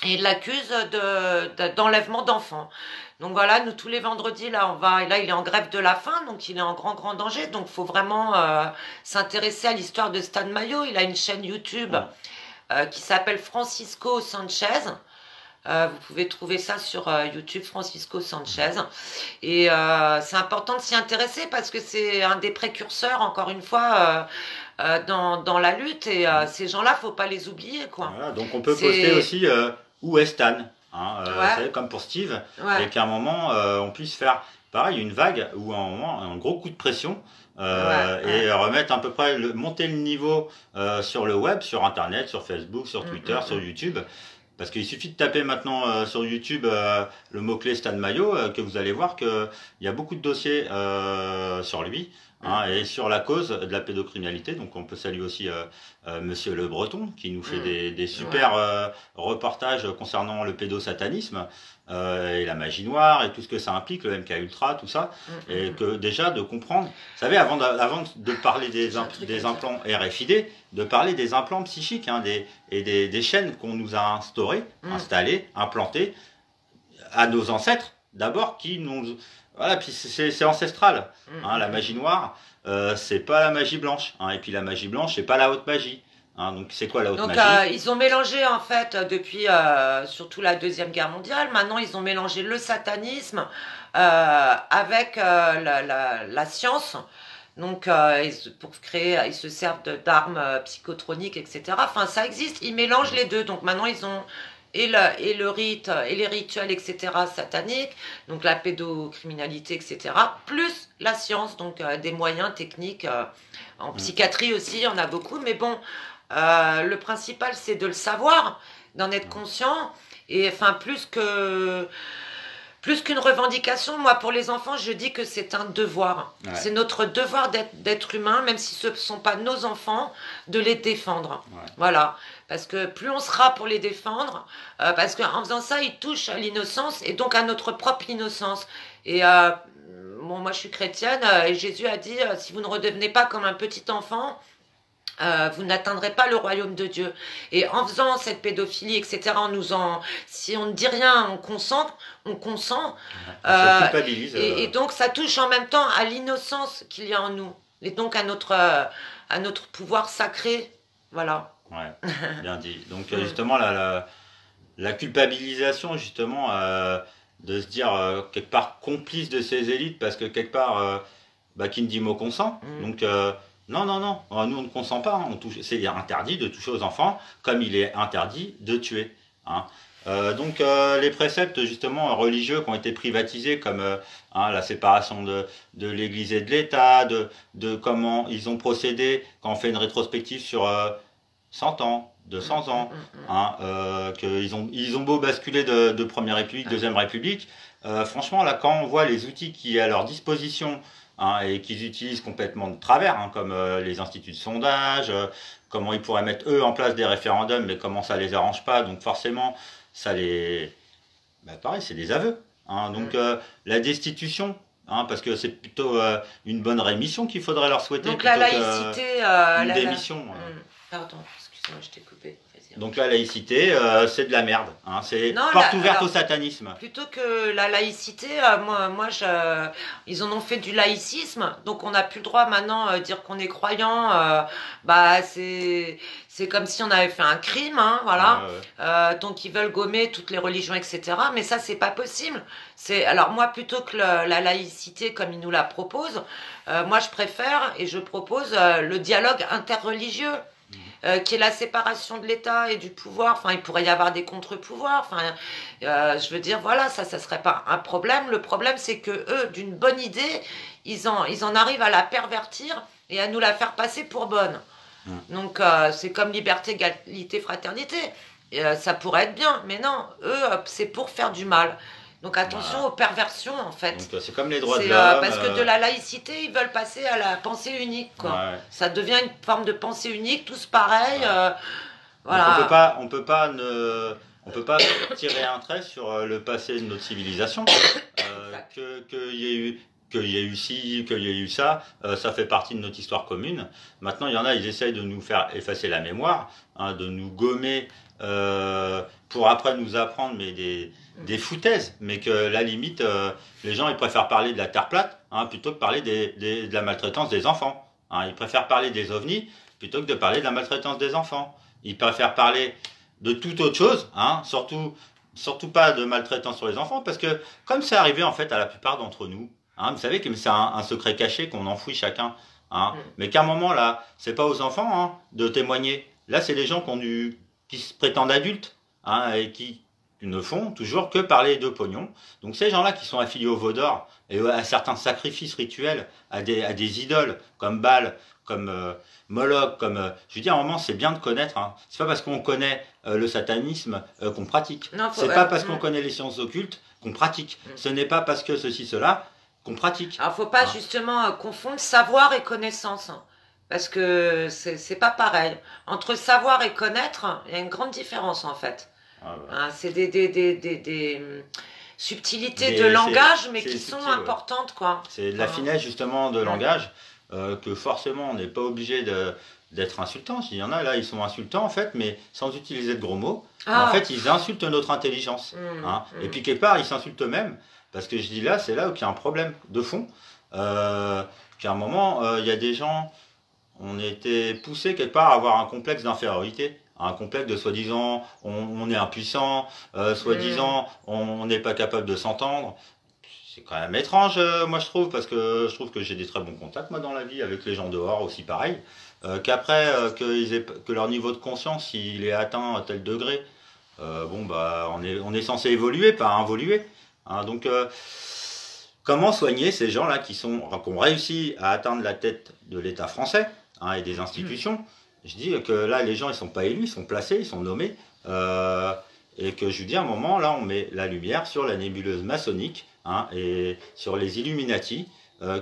et il l'accuse d'enlèvement d'enfants. Donc voilà, nous tous les vendredis, là, là, il est en grève de la faim, donc il est en grand danger. Donc il faut vraiment s'intéresser à l'histoire de Stan Mayo. Il a une chaîne YouTube qui s'appelle Francisco Sanchez. Vous pouvez trouver ça sur YouTube, Francisco Sanchez. Et c'est important de s'y intéresser parce que c'est un des précurseurs, encore une fois, dans la lutte. Et ces gens-là, faut pas les oublier, quoi. Voilà, donc on peut poster aussi où est Stan, hein, comme pour Steve, et qu'à un moment on puisse faire pareil une vague ou un gros coup de pression. Et remettre à peu près monter le niveau sur le web, sur internet, sur Facebook, sur Twitter, sur YouTube. Parce qu'il suffit de taper maintenant sur YouTube le mot-clé Stan Mayo, que vous allez voir qu'il y a beaucoup de dossiers sur lui, hein, et sur la cause de la pédocriminalité. Donc on peut saluer aussi Monsieur Le Breton, qui nous fait des super reportages concernant le pédosatanisme et la magie noire et tout ce que ça implique, le MK Ultra, tout ça. Et que déjà de comprendre, vous savez, avant de parler des implants RFID, de parler des implants psychiques, hein, des chaînes qu'on nous a installées, implantées à nos ancêtres, d'abord, qui nous... Voilà, puis c'est ancestral. Hein, la magie noire, c'est pas la magie blanche. Hein, et puis la magie blanche, c'est pas la haute magie. Hein, donc c'est quoi la haute magie? Ils ont mélangé en fait depuis surtout la Deuxième Guerre mondiale. Maintenant ils ont mélangé le satanisme avec la science. Donc pour créer, ils se servent d'armes psychotroniques, etc. Enfin ça existe. Ils mélangent les deux. Donc maintenant ils ont et le rite et les rituels, etc. sataniques. Donc la pédocriminalité, etc. Plus la science. Donc des moyens techniques. En psychiatrie aussi, il y en a beaucoup. Mais bon. Le principal, c'est de le savoir, d'en être conscient, et enfin plus qu'une revendication. Moi, pour les enfants, je dis que c'est un devoir. Ouais. C'est notre devoir d'être humain, même si ce ne sont pas nos enfants, de les défendre. Ouais. Voilà, parce que plus on sera pour les défendre, parce qu'en faisant ça, ils touchent à l'innocence et donc à notre propre innocence. Et bon, moi, je suis chrétienne et Jésus a dit si vous ne redevenez pas comme un petit enfant. Vous n'atteindrez pas le royaume de Dieu. Et en faisant cette pédophilie, etc., si on ne dit rien, on consent. Et donc ça touche en même temps à l'innocence qu'il y a en nous. Et donc à notre pouvoir sacré. Voilà. Ouais, bien dit. Donc justement, la culpabilisation, justement, de se dire quelque part complice de ces élites, parce que quelque part, qui ne dit mot consent. Donc... Non, nous on ne consent pas, hein. C'est interdit de toucher aux enfants, comme il est interdit de tuer. Hein. Donc les préceptes justement religieux qui ont été privatisés, comme la séparation de l'Église et de l'État, de comment ils ont procédé quand on fait une rétrospective sur 100 ans, 200 ans, hein, ils ont beau basculer de Première République, Deuxième République, franchement là quand on voit les outils qui sont à leur disposition, hein, et qu'ils utilisent complètement de travers, hein, comme les instituts de sondage, comment ils pourraient mettre eux en place des référendums, mais comment ça les arrange pas, donc forcément ça les... pareil, c'est des aveux. Hein, donc la destitution, hein, parce que c'est plutôt une bonne rémission qu'il faudrait leur souhaiter. Donc la laïcité... une démission. Pardon, excuse-moi, je t'ai coupé. Donc la laïcité, c'est de la merde. Hein, c'est porte ouverte au satanisme. Plutôt que la laïcité, ils en ont fait du laïcisme. Donc on n'a plus le droit maintenant de dire qu'on est croyant. C'est comme si on avait fait un crime. Hein, voilà. Donc ils veulent gommer toutes les religions, etc. Mais ça, c'est pas possible. Alors moi, plutôt que la laïcité comme ils nous la proposent, moi je préfère et je propose le dialogue interreligieux. Qui est la séparation de l'État et du pouvoir. Enfin, il pourrait y avoir des contre-pouvoirs. Enfin, je veux dire, voilà, ça serait pas un problème. Le problème, c'est que eux, d'une bonne idée, ils en arrivent à la pervertir et à nous la faire passer pour bonne. Donc, c'est comme liberté, égalité, fraternité. Ça pourrait être bien, mais non, eux, c'est pour faire du mal. Donc attention aux perversions en fait. Donc c'est comme les droits de l'homme. Parce que de la laïcité, ils veulent passer à la pensée unique. Quoi. Ouais. Ça devient une forme de pensée unique, tous pareils. Voilà. On peut pas tirer un trait sur le passé de notre civilisation. Qu'il y ait eu qu'il y a eu ci, qu'il y a eu ça, ça fait partie de notre histoire commune. Maintenant, il y en a, ils essayent de nous faire effacer la mémoire, hein, de nous gommer pour après nous apprendre mais des foutaises, mais que la limite, les gens ils préfèrent parler de la Terre plate hein, plutôt que parler de la maltraitance des enfants. Hein. Ils préfèrent parler des ovnis plutôt que de parler de la maltraitance des enfants. Ils préfèrent parler de toute autre chose, hein, surtout pas de maltraitance sur les enfants, parce que comme c'est arrivé en fait à la plupart d'entre nous, hein, vous savez que c'est un secret caché qu'on enfouit chacun, hein, mais qu'à un moment là, c'est pas aux enfants hein, de témoigner. Là, c'est les gens qui se prétendent adultes hein, et qui ne font toujours que parler de pognon. Donc ces gens-là qui sont affiliés au Vaudor et à certains sacrifices rituels, à des idoles comme Baal, comme Moloch, je veux dire, à un moment, c'est bien de connaître. Hein. C'est pas parce qu'on connaît le satanisme qu'on pratique. C'est pas parce qu'on connaît les sciences occultes qu'on pratique. Ce n'est pas parce que ceci, cela qu'on pratique. Alors, faut pas justement confondre savoir et connaissance. Hein. Parce que c'est pas pareil. Entre savoir et connaître, il y a une grande différence en fait. Ah ouais. Hein, c'est des subtilités de langage, mais qui sont importantes, quoi. C'est de la finesse justement de langage. Que forcément on n'est pas obligé d'être insultant. Il y en a là, ils sont insultants en fait, mais sans utiliser de gros mots. En fait, ils insultent notre intelligence. Hein. Et puis quelque part, ils s'insultent eux-mêmes. Parce que je dis là, c'est là où il y a un problème de fond. Qu'à un moment, il y a des gens, on était poussés quelque part à avoir un complexe d'infériorité. Un complexe de soi-disant, on est impuissant, soi-disant, on n'est pas capable de s'entendre. C'est quand même étrange, moi je trouve, parce que je trouve que j'ai des très bons contacts moi dans la vie avec les gens dehors aussi pareil. Qu'après que leur niveau de conscience il est atteint à tel degré, bon bah on est censé évoluer, pas involuer. Hein, donc comment soigner ces gens-là qui ont réussi à atteindre la tête de l'État français hein, et des institutions? Je dis que là les gens ils sont pas élus, ils sont placés, ils sont nommés. Et que je lui dis à un moment, là, on met la lumière sur la nébuleuse maçonnique hein, et sur les Illuminati,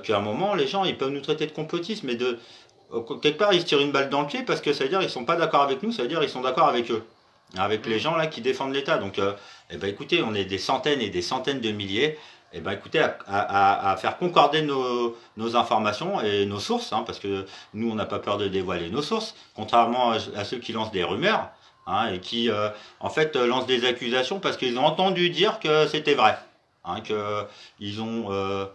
qu'à un moment, les gens, ils peuvent nous traiter de complotistes, mais quelque part, ils se tirent une balle dans le pied parce que ça veut dire qu'ils sont pas d'accord avec nous, ça veut dire qu'ils sont d'accord avec eux, avec les gens là qui défendent l'État. Donc, eh ben, écoutez, on est des centaines et des centaines de milliers. Eh ben, écoutez, à faire concorder nos informations et nos sources, hein, parce que nous, on n'a pas peur de dévoiler nos sources, contrairement à ceux qui lancent des rumeurs. Hein, et qui en fait lancent des accusations parce qu'ils ont entendu dire que c'était vrai, hein, qu'ils ont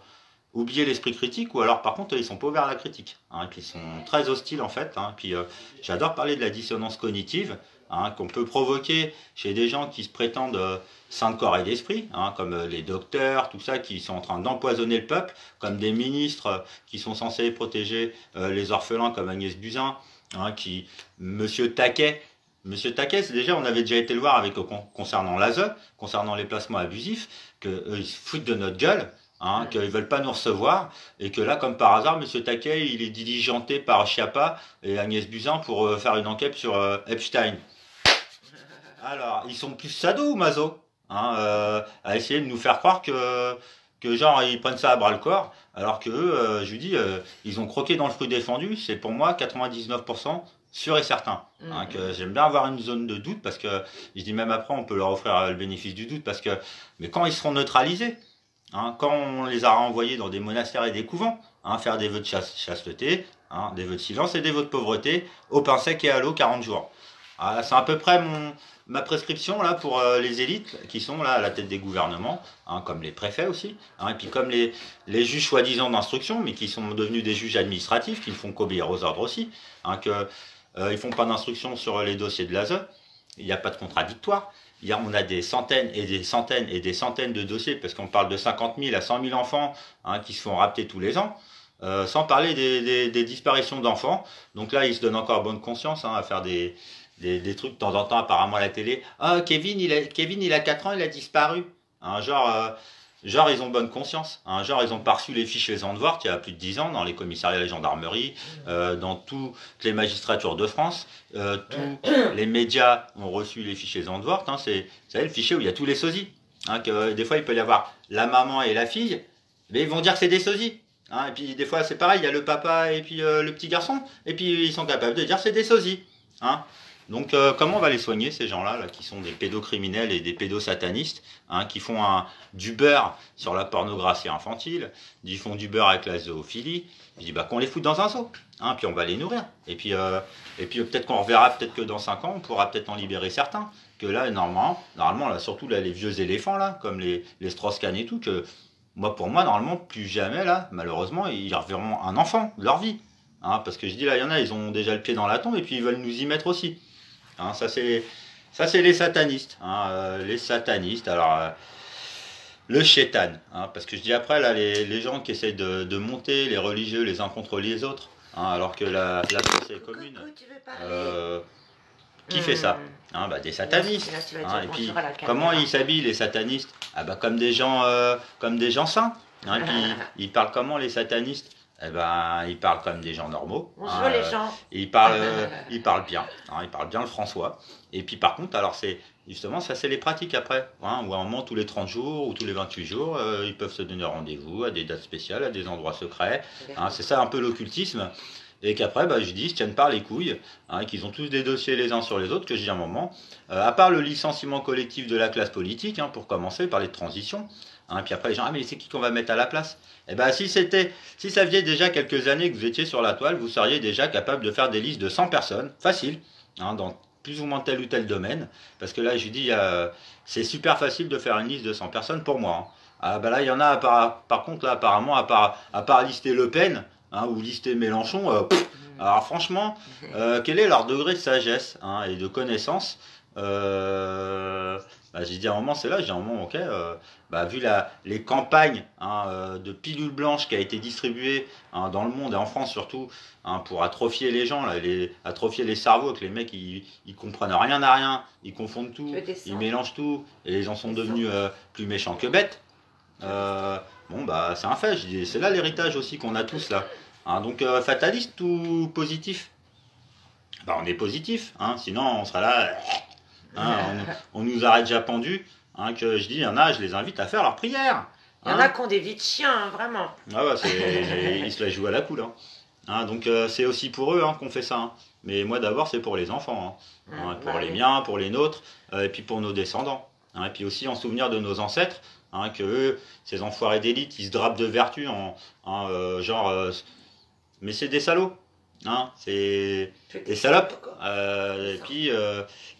oublié l'esprit critique ou alors par contre ils sont pas ouverts à la critique, hein, qu'ils sont très hostiles en fait. Hein, puis j'adore parler de la dissonance cognitive hein, qu'on peut provoquer chez des gens qui se prétendent saints de corps et d'esprit, hein, comme les docteurs, tout ça, qui sont en train d'empoisonner le peuple, comme des ministres qui sont censés protéger les orphelins comme Agnès Buzyn, hein, Monsieur Taquet, c'est déjà, on avait déjà été le voir concernant l'ASE, concernant les placements abusifs, qu'ils se foutent de notre gueule, hein, qu'ils ne veulent pas nous recevoir, et que là, comme par hasard, Monsieur Taquet, il est diligenté par Schiappa et Agnès Buzyn pour faire une enquête sur Epstein. Alors, ils sont plus sados ou maso hein, à essayer de nous faire croire que genre, ils prennent ça à bras-le-corps, alors que eux, je lui dis, ils ont croqué dans le fruit défendu, c'est pour moi 99%. Sûr et certain, hein, que j'aime bien avoir une zone de doute parce que je dis même après on peut leur offrir le bénéfice du doute parce que mais quand ils seront neutralisés, hein, quand on les aura envoyés dans des monastères et des couvents, hein, faire des vœux de chasteté, hein, des vœux de silence et des vœux de pauvreté au pain sec et à l'eau 40 jours. Ah, c'est à peu près ma prescription là pour les élites qui sont là à la tête des gouvernements, hein, comme les préfets aussi, hein, et puis comme les juges soi-disant d'instruction, mais qui sont devenus des juges administratifs, qui ne font qu'obéir aux ordres aussi, hein, ils font pas d'instruction sur les dossiers de l'ASE, il n'y a pas de contradictoire. On a des centaines et des centaines et des centaines de dossiers, parce qu'on parle de 50 000 à 100 000 enfants hein, qui se font rapter tous les ans, sans parler des disparitions d'enfants. Donc là, ils se donnent encore bonne conscience hein, à faire des trucs de temps en temps, apparemment à la télé. Ah, Kevin, il a 4 ans, il a disparu. Hein, genre, ils ont bonne conscience. Hein, genre, ils ont pas reçu les fiches les Zandvoort il y a plus de 10 ans dans les commissariats et les gendarmeries, dans toutes les magistratures de France. Tous les médias ont reçu les fichiers Zandvoort. Hein, c'est, vous savez, le fichier où il y a tous les sosies. Hein, que des fois, il peut y avoir la maman et la fille, mais ils vont dire que c'est des sosies. Hein, et puis, des fois, c'est pareil, il y a le papa et puis le petit garçon. Et puis, ils sont capables de dire que c'est des sosies. Hein. Donc, comment on va les soigner, ces gens-là, là, qui sont des pédocriminels et des pédosatanistes, hein, qui font du beurre sur la pornographie infantile, ils font du beurre avec la zoophilie. Je dis, bah, qu'on les foute dans un zoo, hein, puis on va les nourrir. Et puis peut-être qu'on reverra, peut-être que dans 5 ans, on pourra peut-être en libérer certains. Que là, normalement là, surtout là, les vieux éléphants, là, comme les Strauss-Kahn et tout, que pour moi, normalement, plus jamais, là, malheureusement, ils reverront un enfant de leur vie. Hein, parce que je dis, là, il y en a, ils ont déjà le pied dans la tombe, et puis ils veulent nous y mettre aussi. Hein, ça, c'est les satanistes. Hein, les satanistes, alors, le chétan. Hein, parce que je dis après, là, les gens qui essayent de monter, les religieux, les uns contre les autres, hein, alors que la pensée est commune. Coucou, tu veux parler Qui fait ça? Hein, bah, des satanistes. Hein, et puis, comment ils s'habillent, les satanistes? Ah, bah, comme des gens sains. Hein, et puis, ils parlent comment, les satanistes? Eh ben, ils parlent comme des gens normaux. Bonjour les gens. Et ils parlent bien. Hein, ils parlent bien le François. Et puis, par contre, alors, justement, ça, c'est les pratiques après. Hein, où à un moment, tous les 30 jours ou tous les 28 jours, ils peuvent se donner rendez-vous à des dates spéciales, à des endroits secrets. Hein, c'est ça un peu l'occultisme. Et qu'après, bah, je dis, ils se tiennent par les couilles, hein, qu'ils ont tous des dossiers les uns sur les autres, que je dis à un moment, à part le licenciement collectif de la classe politique, hein, pour commencer, parler de transition, hein, puis après les gens, ah mais c'est qui qu'on va mettre à la place? Eh bien, si ça faisait déjà quelques années que vous étiez sur la toile, vous seriez déjà capable de faire des listes de 100 personnes, facile, hein, dans plus ou moins tel ou tel domaine, parce que là, je dis, c'est super facile de faire une liste de 100 personnes pour moi. Hein. Ah bah là, il y en a, par contre, là, apparemment, à part lister Le Pen, hein, ou lister Mélenchon, alors franchement, quel est leur degré de sagesse, hein, et de connaissance? J'ai dit à un moment, c'est là, j'ai dit à un moment, ok, vu les campagnes, hein, de pilules blanches qui a été distribuées, hein, dans le monde et en France surtout, hein, pour atrophier les gens, là, atrophier les cerveaux, que les mecs ils comprennent rien à rien, ils confondent tout, ils mélangent tout, et ils en sont devenus plus méchants que bêtes. C'est un fait, je dis, c'est là l'héritage aussi qu'on a tous là. Hein, donc fataliste ou positif? On est positif, hein, sinon on sera là, hein, on nous aurait déjà pendus, hein, que je dis, il y en a, je les invite à faire leur prière. Il y en a qui ont des vies de chiens, hein, vraiment. Ah ouais, ils se la jouent à la cool. Hein. Hein, donc c'est aussi pour eux, hein, qu'on fait ça. Hein. Mais moi d'abord c'est pour les enfants, hein, pour les miens, pour les nôtres, et puis pour nos descendants. Hein, et puis aussi en souvenir de nos ancêtres, hein, que eux, ces enfoirés d'élite, ils se drapent de vertu mais c'est des salauds. Hein, c'est des salopes, et puis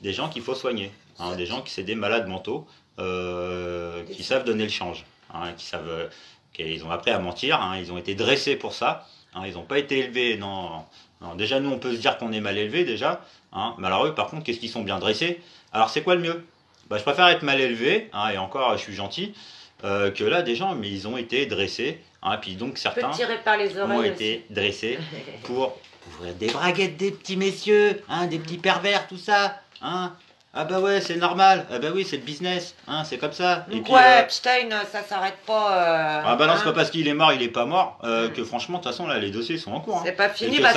des gens qu'il faut soigner, hein, des gens qui c'est des malades mentaux, qui savent donner le change, hein, qu'ils ont appris à mentir, hein, ils ont été dressés pour ça, hein, ils n'ont pas été élevés, non, déjà nous on peut se dire qu'on est mal élevé déjà, hein, mais alors eux par contre qu'est-ce qu'ils sont bien dressés? Alors c'est quoi le mieux? Je préfère être mal élevé, hein, et encore je suis gentil, que là des gens, mais ils ont été dressés, hein, puis donc certains par les ont été dressés pour ouvrir des braguettes des petits messieurs, hein, des petits pervers, tout ça. Hein. Ah bah ouais, c'est normal. Ah bah oui, c'est le business. Hein, c'est comme ça. Et puis, Epstein, ça s'arrête pas. Ah bah non, c'est pas parce qu'il est mort, il est pas mort, que franchement, de toute façon, là, les dossiers sont en cours. Hein. C'est pas fini. Il y en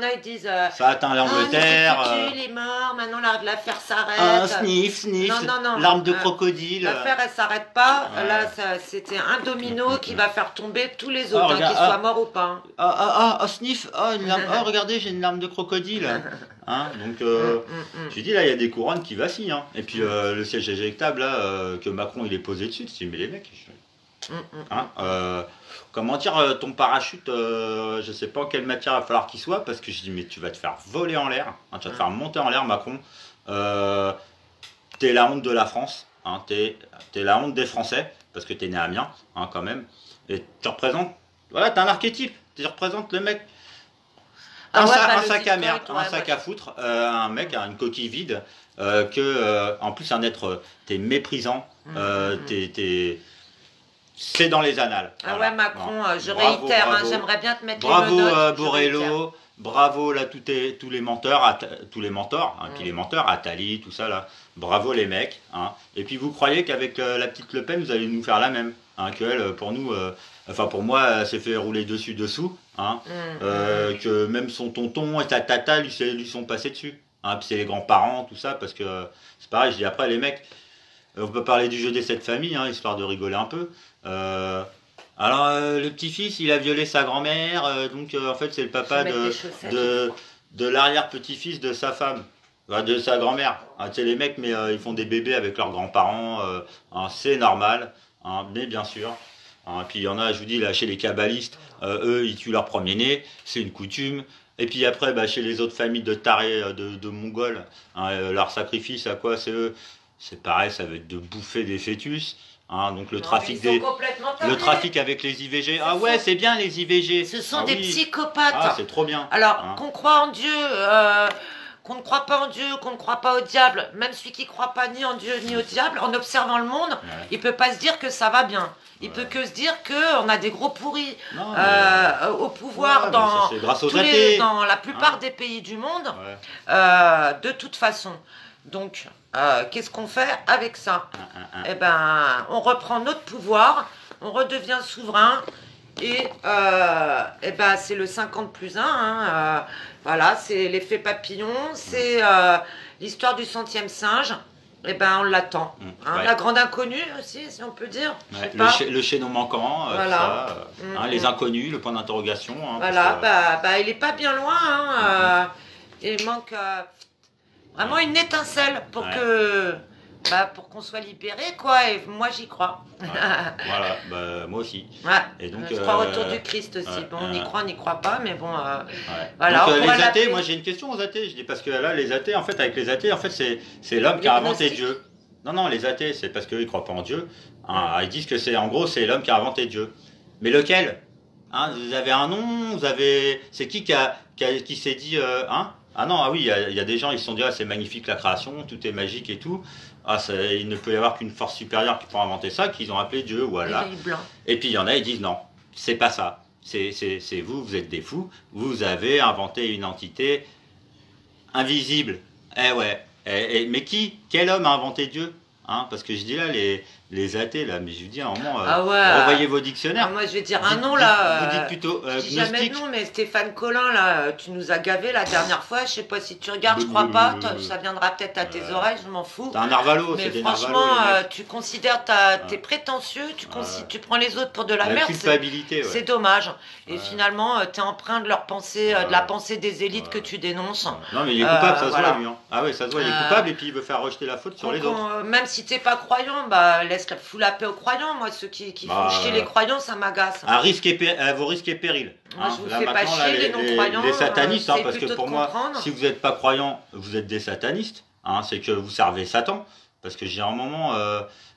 a, ils disent. Ça atteint l'Angleterre. Il est mort, maintenant l'affaire s'arrête. Un sniff. Non. L'arme de crocodile. L'affaire, elle s'arrête pas. Ouais. Là, c'était un domino qui va faire tomber tous les autres, qu'ils soient morts ou pas. Sniff. Regardez, j'ai une larme de crocodile. Hein, donc, je dis là, il y a des couronnes qui vacillent. Hein. Et puis le siège éjectable là, que Macron il est posé dessus, tu dis, mais les mecs, comment dire, ton parachute, je sais pas en quelle matière il va falloir qu'il soit, parce que je dis, mais tu vas te faire voler en l'air, hein, tu vas te faire monter en l'air, Macron. T'es la honte de la France, hein, t'es la honte des Français, parce que t'es né à Amiens, hein, quand même. Et tu représentes, voilà, t'es un archétype, tu représentes le mec. Un sac à merde, un sac à foutre, un mec a une coquille vide, en plus un être, t'es méprisant, c'est dans les annales. Ah voilà. Ouais, Macron, je réitère, hein, j'aimerais bien te mettre bravo, les menottes. Bravo Borrello, bravo là tous les menteurs, hein, puis les menteurs, Attali, tout ça là, bravo les mecs. Hein. Et puis vous croyez qu'avec la petite Le Pen, vous allez nous faire la même, hein, qu'elle, pour nous, pour moi, elle s'est fait rouler dessus. Hein, que même son tonton et sa tata lui sont passés dessus, hein, puis c'est les grands-parents, tout ça, parce que c'est pareil, je dis après les mecs, on peut parler du jeu des 7 familles, hein, histoire de rigoler un peu. Le petit-fils il a violé sa grand-mère, donc en fait c'est le papa de l'arrière-petit-fils de sa femme. Bah, de sa grand-mère. Tu sais, les mecs, mais ils font des bébés avec leurs grands-parents. Hein, c'est normal, hein, mais bien sûr. Hein, et puis il y en a, je vous dis, là, chez les kabbalistes, eux, ils tuent leur premier-né. C'est une coutume. Et puis après, bah, chez les autres familles de tarés, de Mongols, hein, leur sacrifice, à quoi c'est eux? C'est pareil, ça va être de bouffer des fœtus. Hein, donc Non, mais ils sont complètement tarés. le trafic avec les IVG. Ah ouais, c'est bien les IVG. Ce sont Ah des oui. psychopathes. Ah, c'est trop bien. Alors, Hein. qu'on croit en Dieu, qu'on ne croit pas en Dieu, qu'on ne croit pas au diable, même celui qui ne croit pas ni en Dieu ni au diable, en observant le monde, Ouais. il peut pas se dire que ça va bien. Il Ouais. peut que se dire qu'on a des gros pourris Non, mais- au pouvoir Ouais, mais dans, ça, c'est grâce aux tous les- athées. dans la plupart Hein. des pays du monde, Ouais. de toute façon. Donc, qu'est-ce qu'on fait avec ça? Un. Eh ben, on reprend notre pouvoir, on redevient souverain, et eh ben, c'est le 50+1. Hein, voilà, c'est l'effet papillon, c'est l'histoire du centième singe. Eh ben, on l'attend. Hein, Ouais. la grande inconnue aussi, si on peut dire. Je Ouais, sais pas. le chaînon manquant, Voilà. ça, hein, les Mhm. inconnus, le point d'interrogation. Hein, Voilà, parce que- il est pas bien loin. Hein, il manque vraiment une étincelle pour Ouais. pour qu'on soit libéré, quoi. Et moi, j'y crois. Ouais. Voilà, bah, moi aussi. Ouais. Et donc, Je crois au retour du Christ aussi. ouais, Bon, on y croit, on n'y croit pas, mais bon. Ouais. Voilà, Donc, on pourrait les athées, l'appeler- moi j'ai une question aux athées. Je dis parce que là, les athées, en fait, avec les athées, en fait, c'est l'homme qui a inventé gnostiques. Dieu. Non, les athées, c'est parce qu'ils ne croient pas en Dieu. Hein, ils disent que c'est, en gros, c'est l'homme qui a inventé Dieu. Mais lequel? Hein, vous avez un nom? Vous avez, c'est qui s'est dit, hein? Ah non, ah oui, il y a des gens, ils se sont dit, ah, c'est magnifique la création, tout est magique et tout. Ah, il ne peut y avoir qu'une force supérieure qui peut inventer ça, qu'ils ont appelé Dieu, voilà. Les blancs. Et puis il y en a, ils disent non, c'est pas ça. C'est vous, vous êtes des fous. Vous avez inventé une entité invisible. Eh ouais. Mais qui? Quel homme a inventé Dieu? Hein, parce que je dis là, les athées, là, mais je dis à un moment, Ah ouais. revoyez vos dictionnaires. Ah, moi, je vais dire un Dites- nom dites- là. Vous dites plutôt Je dis jamais gnostique. le nom, mais Stéphane Collin, là, tu nous as gavé la dernière fois. Je sais pas si tu regardes, je crois pas. Ça viendra peut-être à tes oreilles, je m'en fous. C'est un narvalo, Mais c'est des franchement, narvalos. les mecs. tu considères, t'es prétentieux, tu prends les autres pour de la La merde. culpabilité, ouais. C'est dommage. Et Ouais. finalement, t'es empreint de leur pensée, de la pensée des élites que tu dénonces. Non, mais il est coupable, ça se voilà. voit, lui. Hein. Ah ouais, ça se voit, il est coupable et puis il veut faire rejeter la faute sur les autres. Même si t'es pas croyant, bah fous la paix aux croyants. Moi, ceux qui Bah, font chier les croyants, ça m'agace. À vos risques et périls. Moi, je vous Là, fais pas maintenant, là, chier, les non-croyants, les satanistes, hein, c'est parce que plutôt pour de moi, comprendre. si vous n'êtes pas croyant, vous êtes des satanistes. Hein, c'est que vous servez Satan. Parce que j'ai un moment.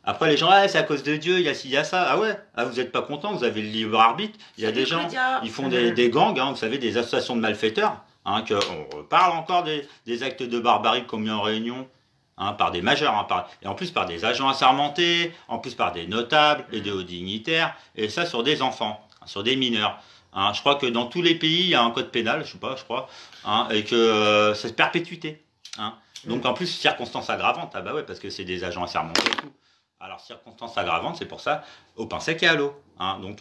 Après, les gens, ah, c'est à cause de Dieu, il y a ci, il y a ça. Ah ouais, ah, vous n'êtes pas content, vous avez le libre arbitre. Il y a C'est des du gens, média. ils font des gangs, hein, vous savez, des associations de malfaiteurs. Hein, on parle encore des actes de barbarie commis en réunion. Hein, par des majeurs, hein, et en plus par des agents assermentés, en plus par des notables et des hauts dignitaires, et ça sur des enfants, sur des mineurs. Hein, je crois que dans tous les pays, il y a un code pénal, je sais pas, je crois, hein, et que c'est perpétuité. Hein. Donc en plus, circonstances aggravantes, ah bah ouais, parce que c'est des agents assermentés et tout. Alors circonstances aggravantes, c'est pour ça, au pain sec et à l'eau. Hein. Donc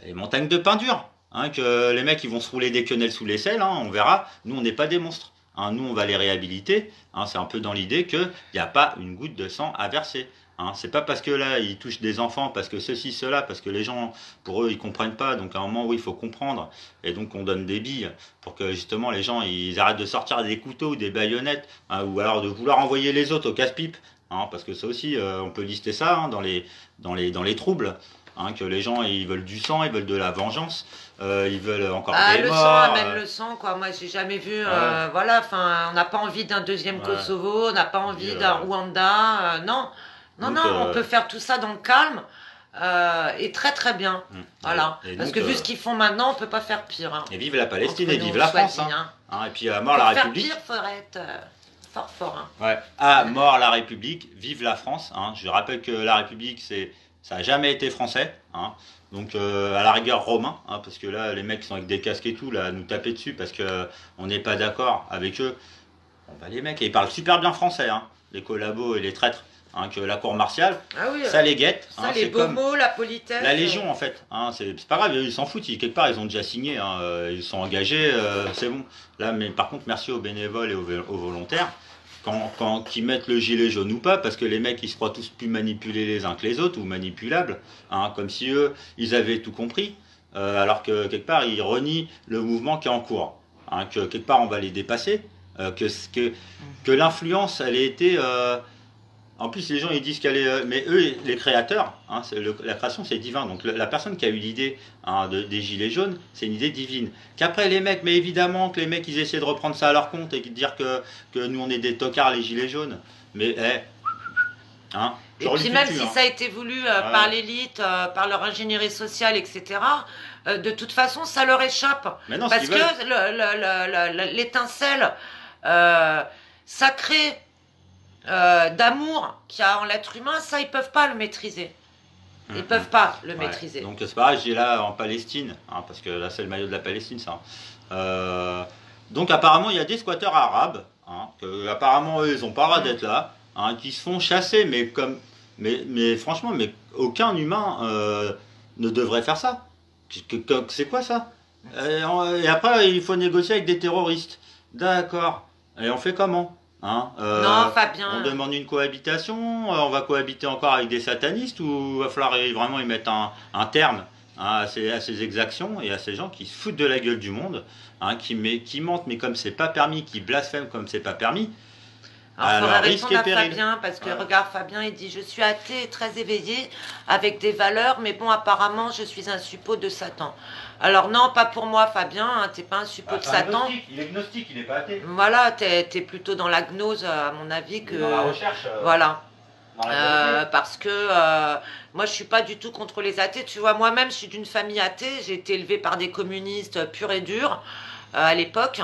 les montagnes de pain dur, hein, que les mecs ils vont se rouler des quenelles sous les selles, hein, on verra, nous on n'est pas des monstres. Hein, nous, on va les réhabiliter. Hein, c'est un peu dans l'idée qu'il n'y a pas une goutte de sang à verser. Hein, c'est pas parce que là, ils touchent des enfants, parce que ceci, cela, parce que les gens, pour eux, ils comprennent pas. Donc, à un moment où il faut comprendre. Et donc, on donne des billes pour que, justement, les gens, ils arrêtent de sortir des couteaux ou des baïonnettes. Hein, ou alors de vouloir envoyer les autres au casse-pipe. Hein, parce que ça aussi, on peut lister ça hein, dans les troubles. Hein, que les gens, ils veulent du sang, ils veulent de la vengeance. Ils veulent encore des le morts. sang amène le sang, quoi. Moi, j'ai jamais vu. Voilà, enfin, on n'a pas envie d'un deuxième Kosovo, on n'a pas envie d'un Rwanda. Non, donc, on peut faire tout ça dans le calme et très très bien. Voilà. Et parce donc, que vu ce qu'ils font maintenant, on peut pas faire pire. Hein. Et vive la Palestine Entre et vive nous, la soit France. dit, Hein. hein. Hein, et puis à mort la Pour faire République. pire, faudrait être fort. Hein. Ouais. À mort la République, vive la France. Hein. Je rappelle que la République, ça n'a jamais été français. Hein. Donc à la rigueur romain, hein, parce que là les mecs qui sont avec des casques et tout, là, nous taper dessus parce que on n'est pas d'accord avec eux. Bon, bah, les mecs, ils parlent super bien français, hein, les collabos et les traîtres, hein, que la cour martiale, Ah oui, ça les guette. ça, Hein, les c'est beaux comme mots, la politesse. la Légion en fait. Hein, c'est pas grave, ils s'en foutent, quelque part ils ont déjà signé, hein, ils sont engagés, c'est bon. Là, mais par contre, merci aux bénévoles et aux volontaires. Qui mettent le gilet jaune ou pas, parce que les mecs ils se croient tous plus manipulés les uns que les autres ou manipulables, hein, comme si eux ils avaient tout compris, alors que quelque part ils renient le mouvement qui est en cours, hein, que quelque part on va les dépasser, que l'influence, elle ait été... en plus, les gens ils disent qu'elle est... mais eux, les créateurs, hein, la création c'est divin. Donc la personne qui a eu l'idée hein, des gilets jaunes, c'est une idée divine. Qu'après les mecs, mais évidemment que les mecs ils essaient de reprendre ça à leur compte et de dire que nous on est des tocards les gilets jaunes. Mais hein, et puis même si ça a été voulu par l'élite, par leur ingénierie sociale, etc., de toute façon ça leur échappe. Non, parce que l'étincelle sacrée d'amour qu'il y a en l'être humain, ça ils peuvent pas le maîtriser. Ils peuvent pas le maîtriser. Donc c'est pareil, j'ai là en Palestine, hein, parce que là c'est le maillot de la Palestine ça. Donc apparemment il y a des squatteurs arabes, hein, que apparemment eux ils ont pas le droit d'être là, hein, qui se font chasser, mais franchement, mais aucun humain ne devrait faire ça. C'est quoi ça? Et après il faut négocier avec des terroristes. D'accord. Et on fait comment? Hein, non, Fabien. On demande une cohabitation, on va cohabiter encore avec des satanistes ou va falloir vraiment y mettre un terme hein, à ces exactions et à ces gens qui se foutent de la gueule du monde, hein, qui mentent mais comme c'est pas permis, qui blasphèment comme c'est pas permis. Alors, il faudrait répondre à Fabien, parce que regarde, Fabien, il dit « Je suis athée et très éveillé, avec des valeurs, mais bon, apparemment, je suis un suppôt de Satan. » Alors non, pas pour moi, Fabien, hein, t'es pas un suppôt de Satan. Il est gnostique, il est pas athée. Voilà, t'es plutôt dans la gnose, à mon avis, que... Dans la recherche. Voilà. Parce que moi, je suis pas du tout contre les athées. Tu vois, moi-même, je suis d'une famille athée. J'ai été élevée par des communistes purs et durs à l'époque.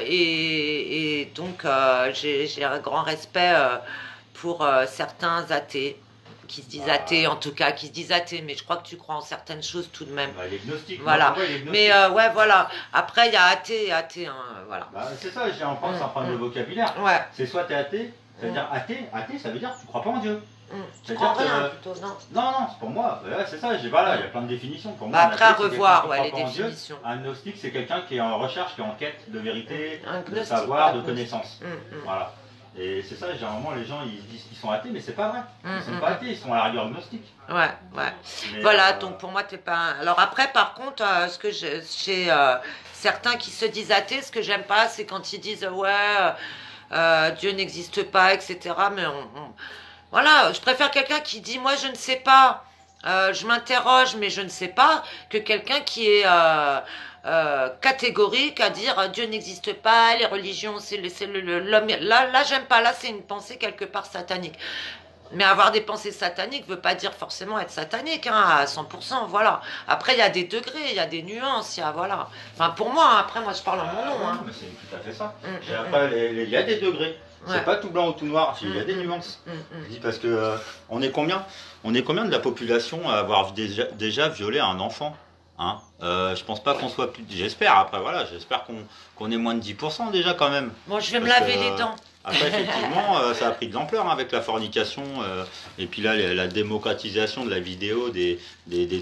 Et donc j'ai un grand respect pour certains athées qui se disent athées, en tout cas qui se disent athées, mais je crois que tu crois en certaines choses tout de même. Bah, les gnostiques. Voilà. Mais ouais, voilà. Après il y a athée et athée, hein, voilà. Bah, c'est ça, j'ai en France un problème de vocabulaire. Ouais. C'est soit t'es athée, ça veut dire athée, ça veut dire que tu crois pas en Dieu. Tu crois rien plutôt, non? Non, c'est pour moi, c'est ça, voilà, il y a plein de définitions. Pour moi, après à revoir les définitions. Un gnostique, c'est quelqu'un qui est en recherche, qui est en quête de vérité, de savoir, de connaissance. Voilà. Et c'est ça, généralement, les gens ils disent qu'ils sont athées, mais c'est pas vrai. Ils sont pas athées, ils sont à la rigueur gnostiques. Ouais. Mais voilà, donc pour moi, t'es pas. Alors après, par contre, ce que chez certains qui se disent athées, ce que j'aime pas, c'est quand ils disent Dieu n'existe pas, etc. Mais voilà, je préfère quelqu'un qui dit moi je ne sais pas, je m'interroge mais je ne sais pas, que quelqu'un qui est catégorique à dire Dieu n'existe pas, les religions c'est l'homme. Là j'aime pas, là c'est une pensée quelque part satanique. Mais avoir des pensées sataniques veut pas dire forcément être satanique hein, à 100%, voilà. Après il y a des degrés, il y a des nuances, il y a voilà. Enfin pour moi, hein, après moi je parle en mon nom. Hein. Mais c'est tout à fait ça. Et après il y a des degrés. C'est pas tout blanc ou tout noir, il y a des nuances. Je dis parce que on est combien de la population à avoir déjà violé un enfant hein je pense pas qu'on soit plus... J'espère, après voilà, j'espère qu'on est moins de 10% déjà quand même. Bon, je vais me laver les dents. Après, effectivement, ça a pris de l'ampleur hein, avec la fornication et puis là, la démocratisation de la vidéo, des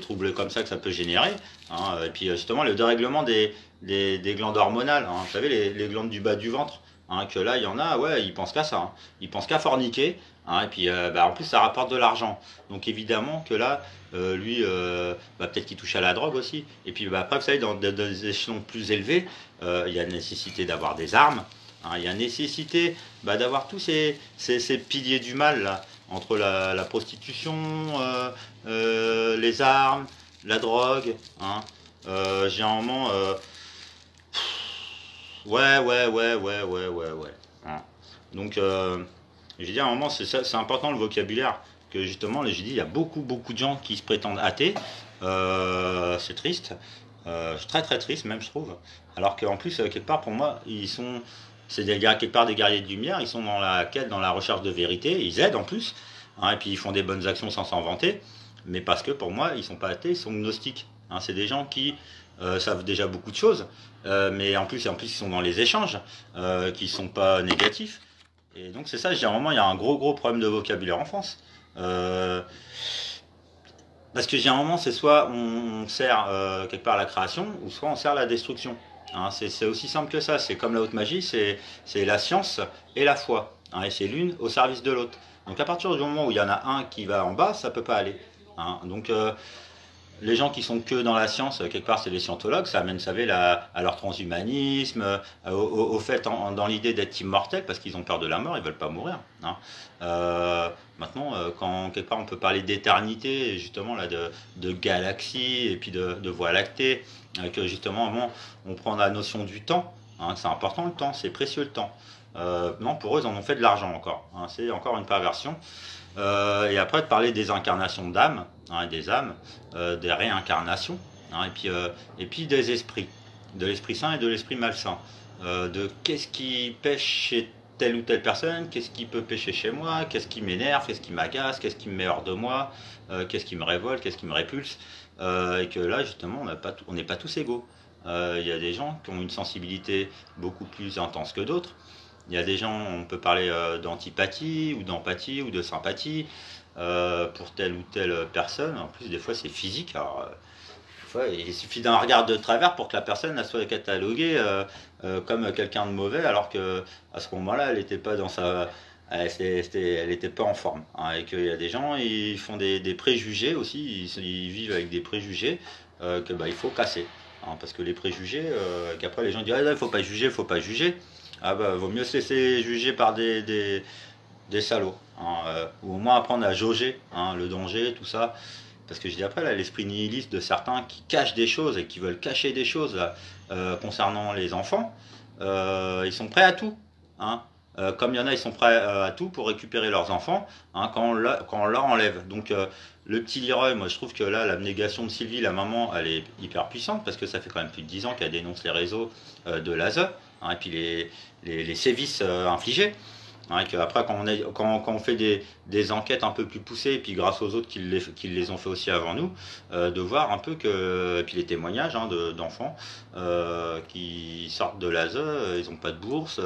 troubles comme ça que ça peut générer. Hein, et puis justement, le dérèglement des glandes hormonales. Hein, vous savez, les glandes du bas du ventre. Hein, que là, il y en a, ouais, ils pensent qu'à ça. Hein. Ils pensent qu'à forniquer. Hein, et puis, en plus, ça rapporte de l'argent. Donc, évidemment que là, lui, peut-être qu'il touche à la drogue aussi. Et puis, après, vous savez, dans des échelons plus élevés, il y a nécessité d'avoir des armes. Hein, il y a nécessité d'avoir tous ces piliers du mal, là, entre la prostitution, les armes, la drogue. Hein, généralement... Ouais. Hein. Donc, j'ai dit à un moment, c'est important le vocabulaire, que justement, j'ai dit, il y a beaucoup de gens qui se prétendent athées. C'est triste. Très triste même, je trouve. Alors qu'en plus, quelque part, pour moi, c'est quelque part des guerriers de lumière, ils sont dans la quête, dans la recherche de vérité, ils aident en plus, hein, et puis ils font des bonnes actions sans s'en vanter, mais parce que pour moi, ils sont pas athées, ils sont gnostiques. Hein, c'est des gens qui savent déjà beaucoup de choses, mais en plus ils sont dans les échanges, qui sont pas négatifs. Et donc c'est ça, généralement il y a un gros problème de vocabulaire en France. Parce que généralement c'est soit on sert quelque part à la création, ou soit on sert à la destruction. Hein, c'est aussi simple que ça, c'est comme la haute magie, c'est la science et la foi. Hein, et c'est l'une au service de l'autre. Donc à partir du moment où il y en a un qui va en bas, ça peut pas aller. Hein, donc les gens qui sont que dans la science, quelque part, c'est les scientologues, ça amène, vous savez, à leur transhumanisme, au fait, dans l'idée d'être immortel, parce qu'ils ont peur de la mort, ils veulent pas mourir. Hein. Maintenant, quand quelque part on peut parler d'éternité, justement, là, de galaxies et puis de voies lactées, que justement, bon, on prend la notion du temps, hein, c'est important le temps, c'est précieux le temps. Non, pour eux, ils en ont fait de l'argent encore. Hein, c'est encore une perversion. Et après, de parler des incarnations d'âmes, hein, des âmes, des réincarnations, hein, et puis des esprits, de l'esprit saint et de l'esprit malsain, de qu'est-ce qui pêche chez telle ou telle personne, qu'est-ce qui peut pêcher chez moi, qu'est-ce qui m'énerve, qu'est-ce qui m'agace, qu'est-ce qui me met hors de moi, qu'est-ce qui me révolte, qu'est-ce qui me répulse, et que là, justement, on n'est pas tous égaux. Il y a des gens qui ont une sensibilité beaucoup plus intense que d'autres. Il y a des gens, on peut parler d'antipathie ou d'empathie ou de sympathie pour telle ou telle personne. En plus, des fois, c'est physique. Alors, des fois, il suffit d'un regard de travers pour que la personne elle soit cataloguée comme quelqu'un de mauvais, alors que à ce moment-là, elle n'était pas dans sa, elle était pas en forme. Hein, et qu'il y a des gens, ils font des préjugés aussi. Ils vivent avec des préjugés que il faut casser. Hein, parce que les préjugés, qu'après les gens disent il faut pas juger, faut pas juger. Ah bah, vaut mieux se laisser juger par des salauds. Hein, ou au moins apprendre à jauger hein, le danger, tout ça. Parce que je dis après, là, l'esprit nihiliste de certains qui cachent des choses et qui veulent cacher des choses là, concernant les enfants, ils sont prêts à tout. Hein. Comme il y en a, ils sont prêts à tout pour récupérer leurs enfants hein, quand on leur enlève. Donc le petit Leroy, moi je trouve que là, l'abnégation de Sylvie, la maman, elle est hyper puissante parce que ça fait quand même plus de 10 ans qu'elle dénonce les réseaux de l'ASE hein, et puis les sévices infligés. Hein, après, quand on fait des enquêtes un peu plus poussées, et puis grâce aux autres qui les ont fait aussi avant nous, de voir un peu que, et puis les témoignages hein, d'enfants qui sortent de l'ASE, ils n'ont pas de bourse,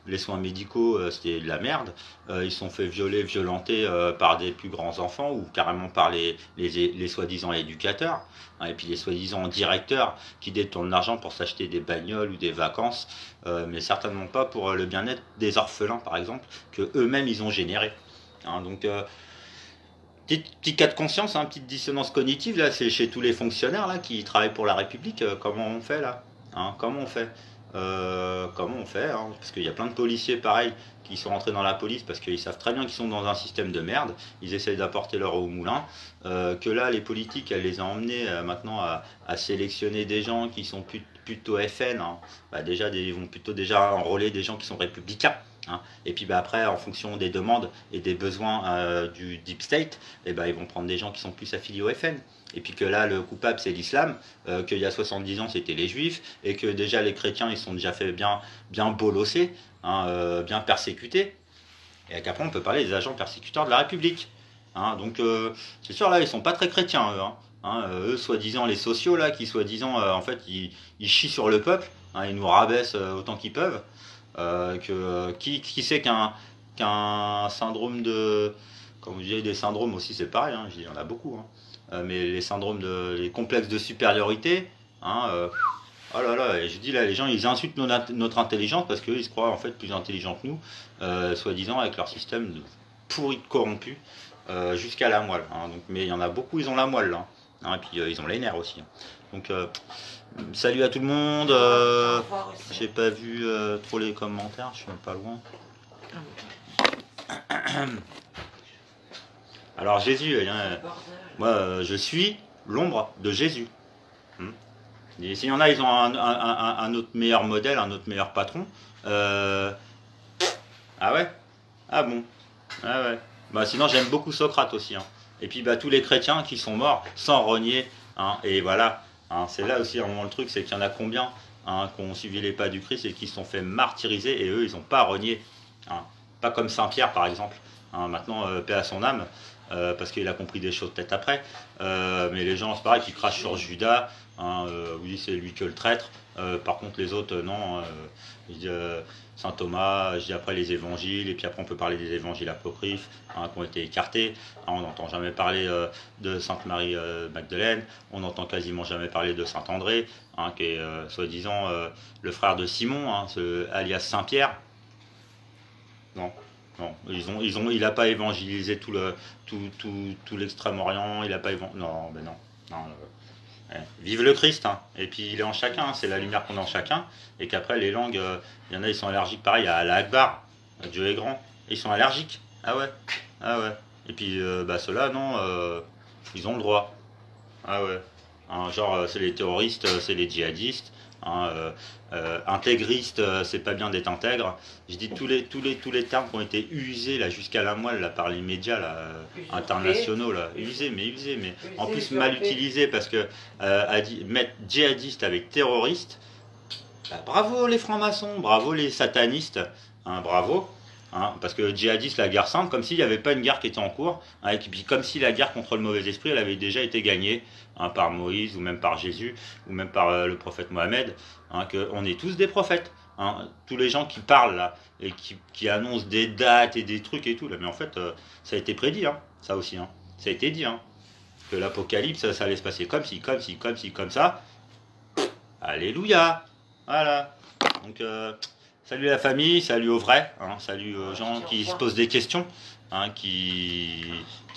les soins médicaux c'était de la merde, ils sont fait violenter par des plus grands enfants ou carrément par les soi-disant éducateurs, hein, et puis les soi-disant directeurs qui détournent l'argent pour s'acheter des bagnoles ou des vacances, mais certainement pas pour le bien-être des orphelins par exemple, que eux-mêmes ils ont généré. Hein, donc petit cas de conscience, hein, petite dissonance cognitive là, c'est chez tous les fonctionnaires là qui travaillent pour la République. Comment on fait là hein, comment on fait hein, parce qu'il y a plein de policiers pareil qui sont rentrés dans la police parce qu'ils savent très bien qu'ils sont dans un système de merde, ils essayent d'apporter leur eau au moulin, que là les politiques elles les ont emmenés maintenant à sélectionner des gens qui sont plutôt FN, hein. Déjà ils vont plutôt déjà enrôler des gens qui sont républicains. Hein. Et puis après, en fonction des demandes et des besoins du Deep State, ils vont prendre des gens qui sont plus affiliés au FN. Et puis que là, le coupable, c'est l'islam, qu'il y a 70 ans, c'était les juifs, et que déjà les chrétiens, ils sont déjà fait bien bolosser, hein, bien persécutés. Et qu'après, on peut parler des agents persécuteurs de la République. Hein. Donc, c'est sûr, là, ils sont pas très chrétiens, eux. Hein. Hein, eux, soi-disant, les sociaux, là, qui soi-disant, en fait, ils chient sur le peuple, hein, ils nous rabaissent autant qu'ils peuvent. Qui sait qu'un syndrome de, comme vous disiez, des syndromes aussi c'est pareil, hein, il y en a beaucoup, hein, mais les syndromes les complexes de supériorité, hein, oh là là, et je dis là les gens ils insultent notre intelligence parce qu'ils se croient en fait plus intelligents que nous, soi-disant avec leur système de pourri corrompu jusqu'à la moelle. Hein, donc, mais il y en a beaucoup, ils ont la moelle là, hein, et puis ils ont les nerfs aussi. Hein. Donc salut à tout le monde. J'ai pas vu trop les commentaires, je suis même pas loin. Alors Jésus, moi je suis l'ombre de Jésus. Et s'il y en a, ils ont un autre meilleur modèle, un autre meilleur patron. Ah ouais? Ah bon? Ah ouais. Sinon j'aime beaucoup Socrate aussi. Hein. Et puis tous les chrétiens qui sont morts sans renier. Hein, et voilà. Hein, c'est là aussi le truc, c'est qu'il y en a combien hein, qui ont suivi les pas du Christ et qui se sont fait martyriser et eux ils n'ont pas renié. Hein. Pas comme Saint Pierre par exemple. Hein, maintenant, paix à son âme, parce qu'il a compris des choses peut-être après. Mais les gens, c'est pareil, qui crachent sur Judas. Hein, oui, c'est lui que le traître. Par contre, les autres, non. Saint Thomas, je dis après les évangiles, et puis après on peut parler des évangiles apocryphes hein, qui ont été écartés. Hein, on n'entend jamais parler de Sainte Marie Magdeleine, on n'entend quasiment jamais parler de Saint André, hein, qui est soi-disant le frère de Simon, hein, alias Saint Pierre. Non, non, il n'a pas évangélisé tout l'Extrême-Orient, il n'a pas évangélisé. Non, ben non. Non, Ouais. Vive le Christ, hein. Et puis il est en chacun, hein. C'est la lumière qu'on a en chacun. Et qu'après, les langues, il y en a, ils sont allergiques, pareil, à la Akbar. Dieu est grand. Et ils sont allergiques. Ah ouais. Ah ouais. Et puis, bah, ceux-là, non, ils ont le droit. Ah ouais. Hein, genre, c'est les terroristes, c'est les djihadistes. Hein, intégriste, c'est pas bien d'être intègre. Je dis tous les termes qui ont été usés là jusqu'à la moelle là par les médias là, internationaux là, usés mais en plus mal utilisés parce que mettre djihadiste avec terroriste, bah, bravo les francs-maçons, bravo les satanistes, hein, bravo. Hein, parce que djihadiste, la guerre sainte, comme s'il n'y avait pas une guerre qui était en cours, hein, et puis comme si la guerre contre le mauvais esprit, elle avait déjà été gagnée, hein, par Moïse, ou même par Jésus, ou même par le prophète Mohamed, hein, qu'on est tous des prophètes. Hein, tous les gens qui parlent là, et qui annoncent des dates et des trucs et tout, là, mais en fait, ça a été prédit, hein, ça aussi, hein, ça a été dit, hein, que l'apocalypse, ça allait se passer comme ci, comme ça. Alléluia. Voilà. Donc, salut la famille, salut aux vrais, hein, salut aux gens qui se posent des questions, hein, qui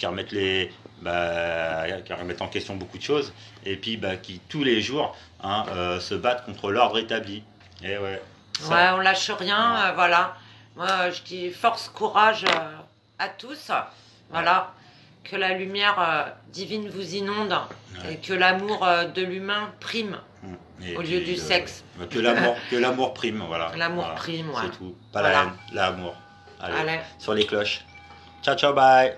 remettent qui remettent en question beaucoup de choses, et puis bah, qui tous les jours, hein, se battent contre l'ordre établi. Et ouais. Ça. Ouais, on lâche rien, Ouais. voilà. Moi, je dis force, courage à tous. Voilà. Que la lumière divine vous inonde, Ouais. et que l'amour de l'humain prime Et au puis, lieu du sexe. que l'amour prime, voilà. L'amour Voilà. prime, ouais. C'est tout. Pas Voilà. la haine, l'amour. Allez, Allez. sur les cloches. Ciao, ciao, bye.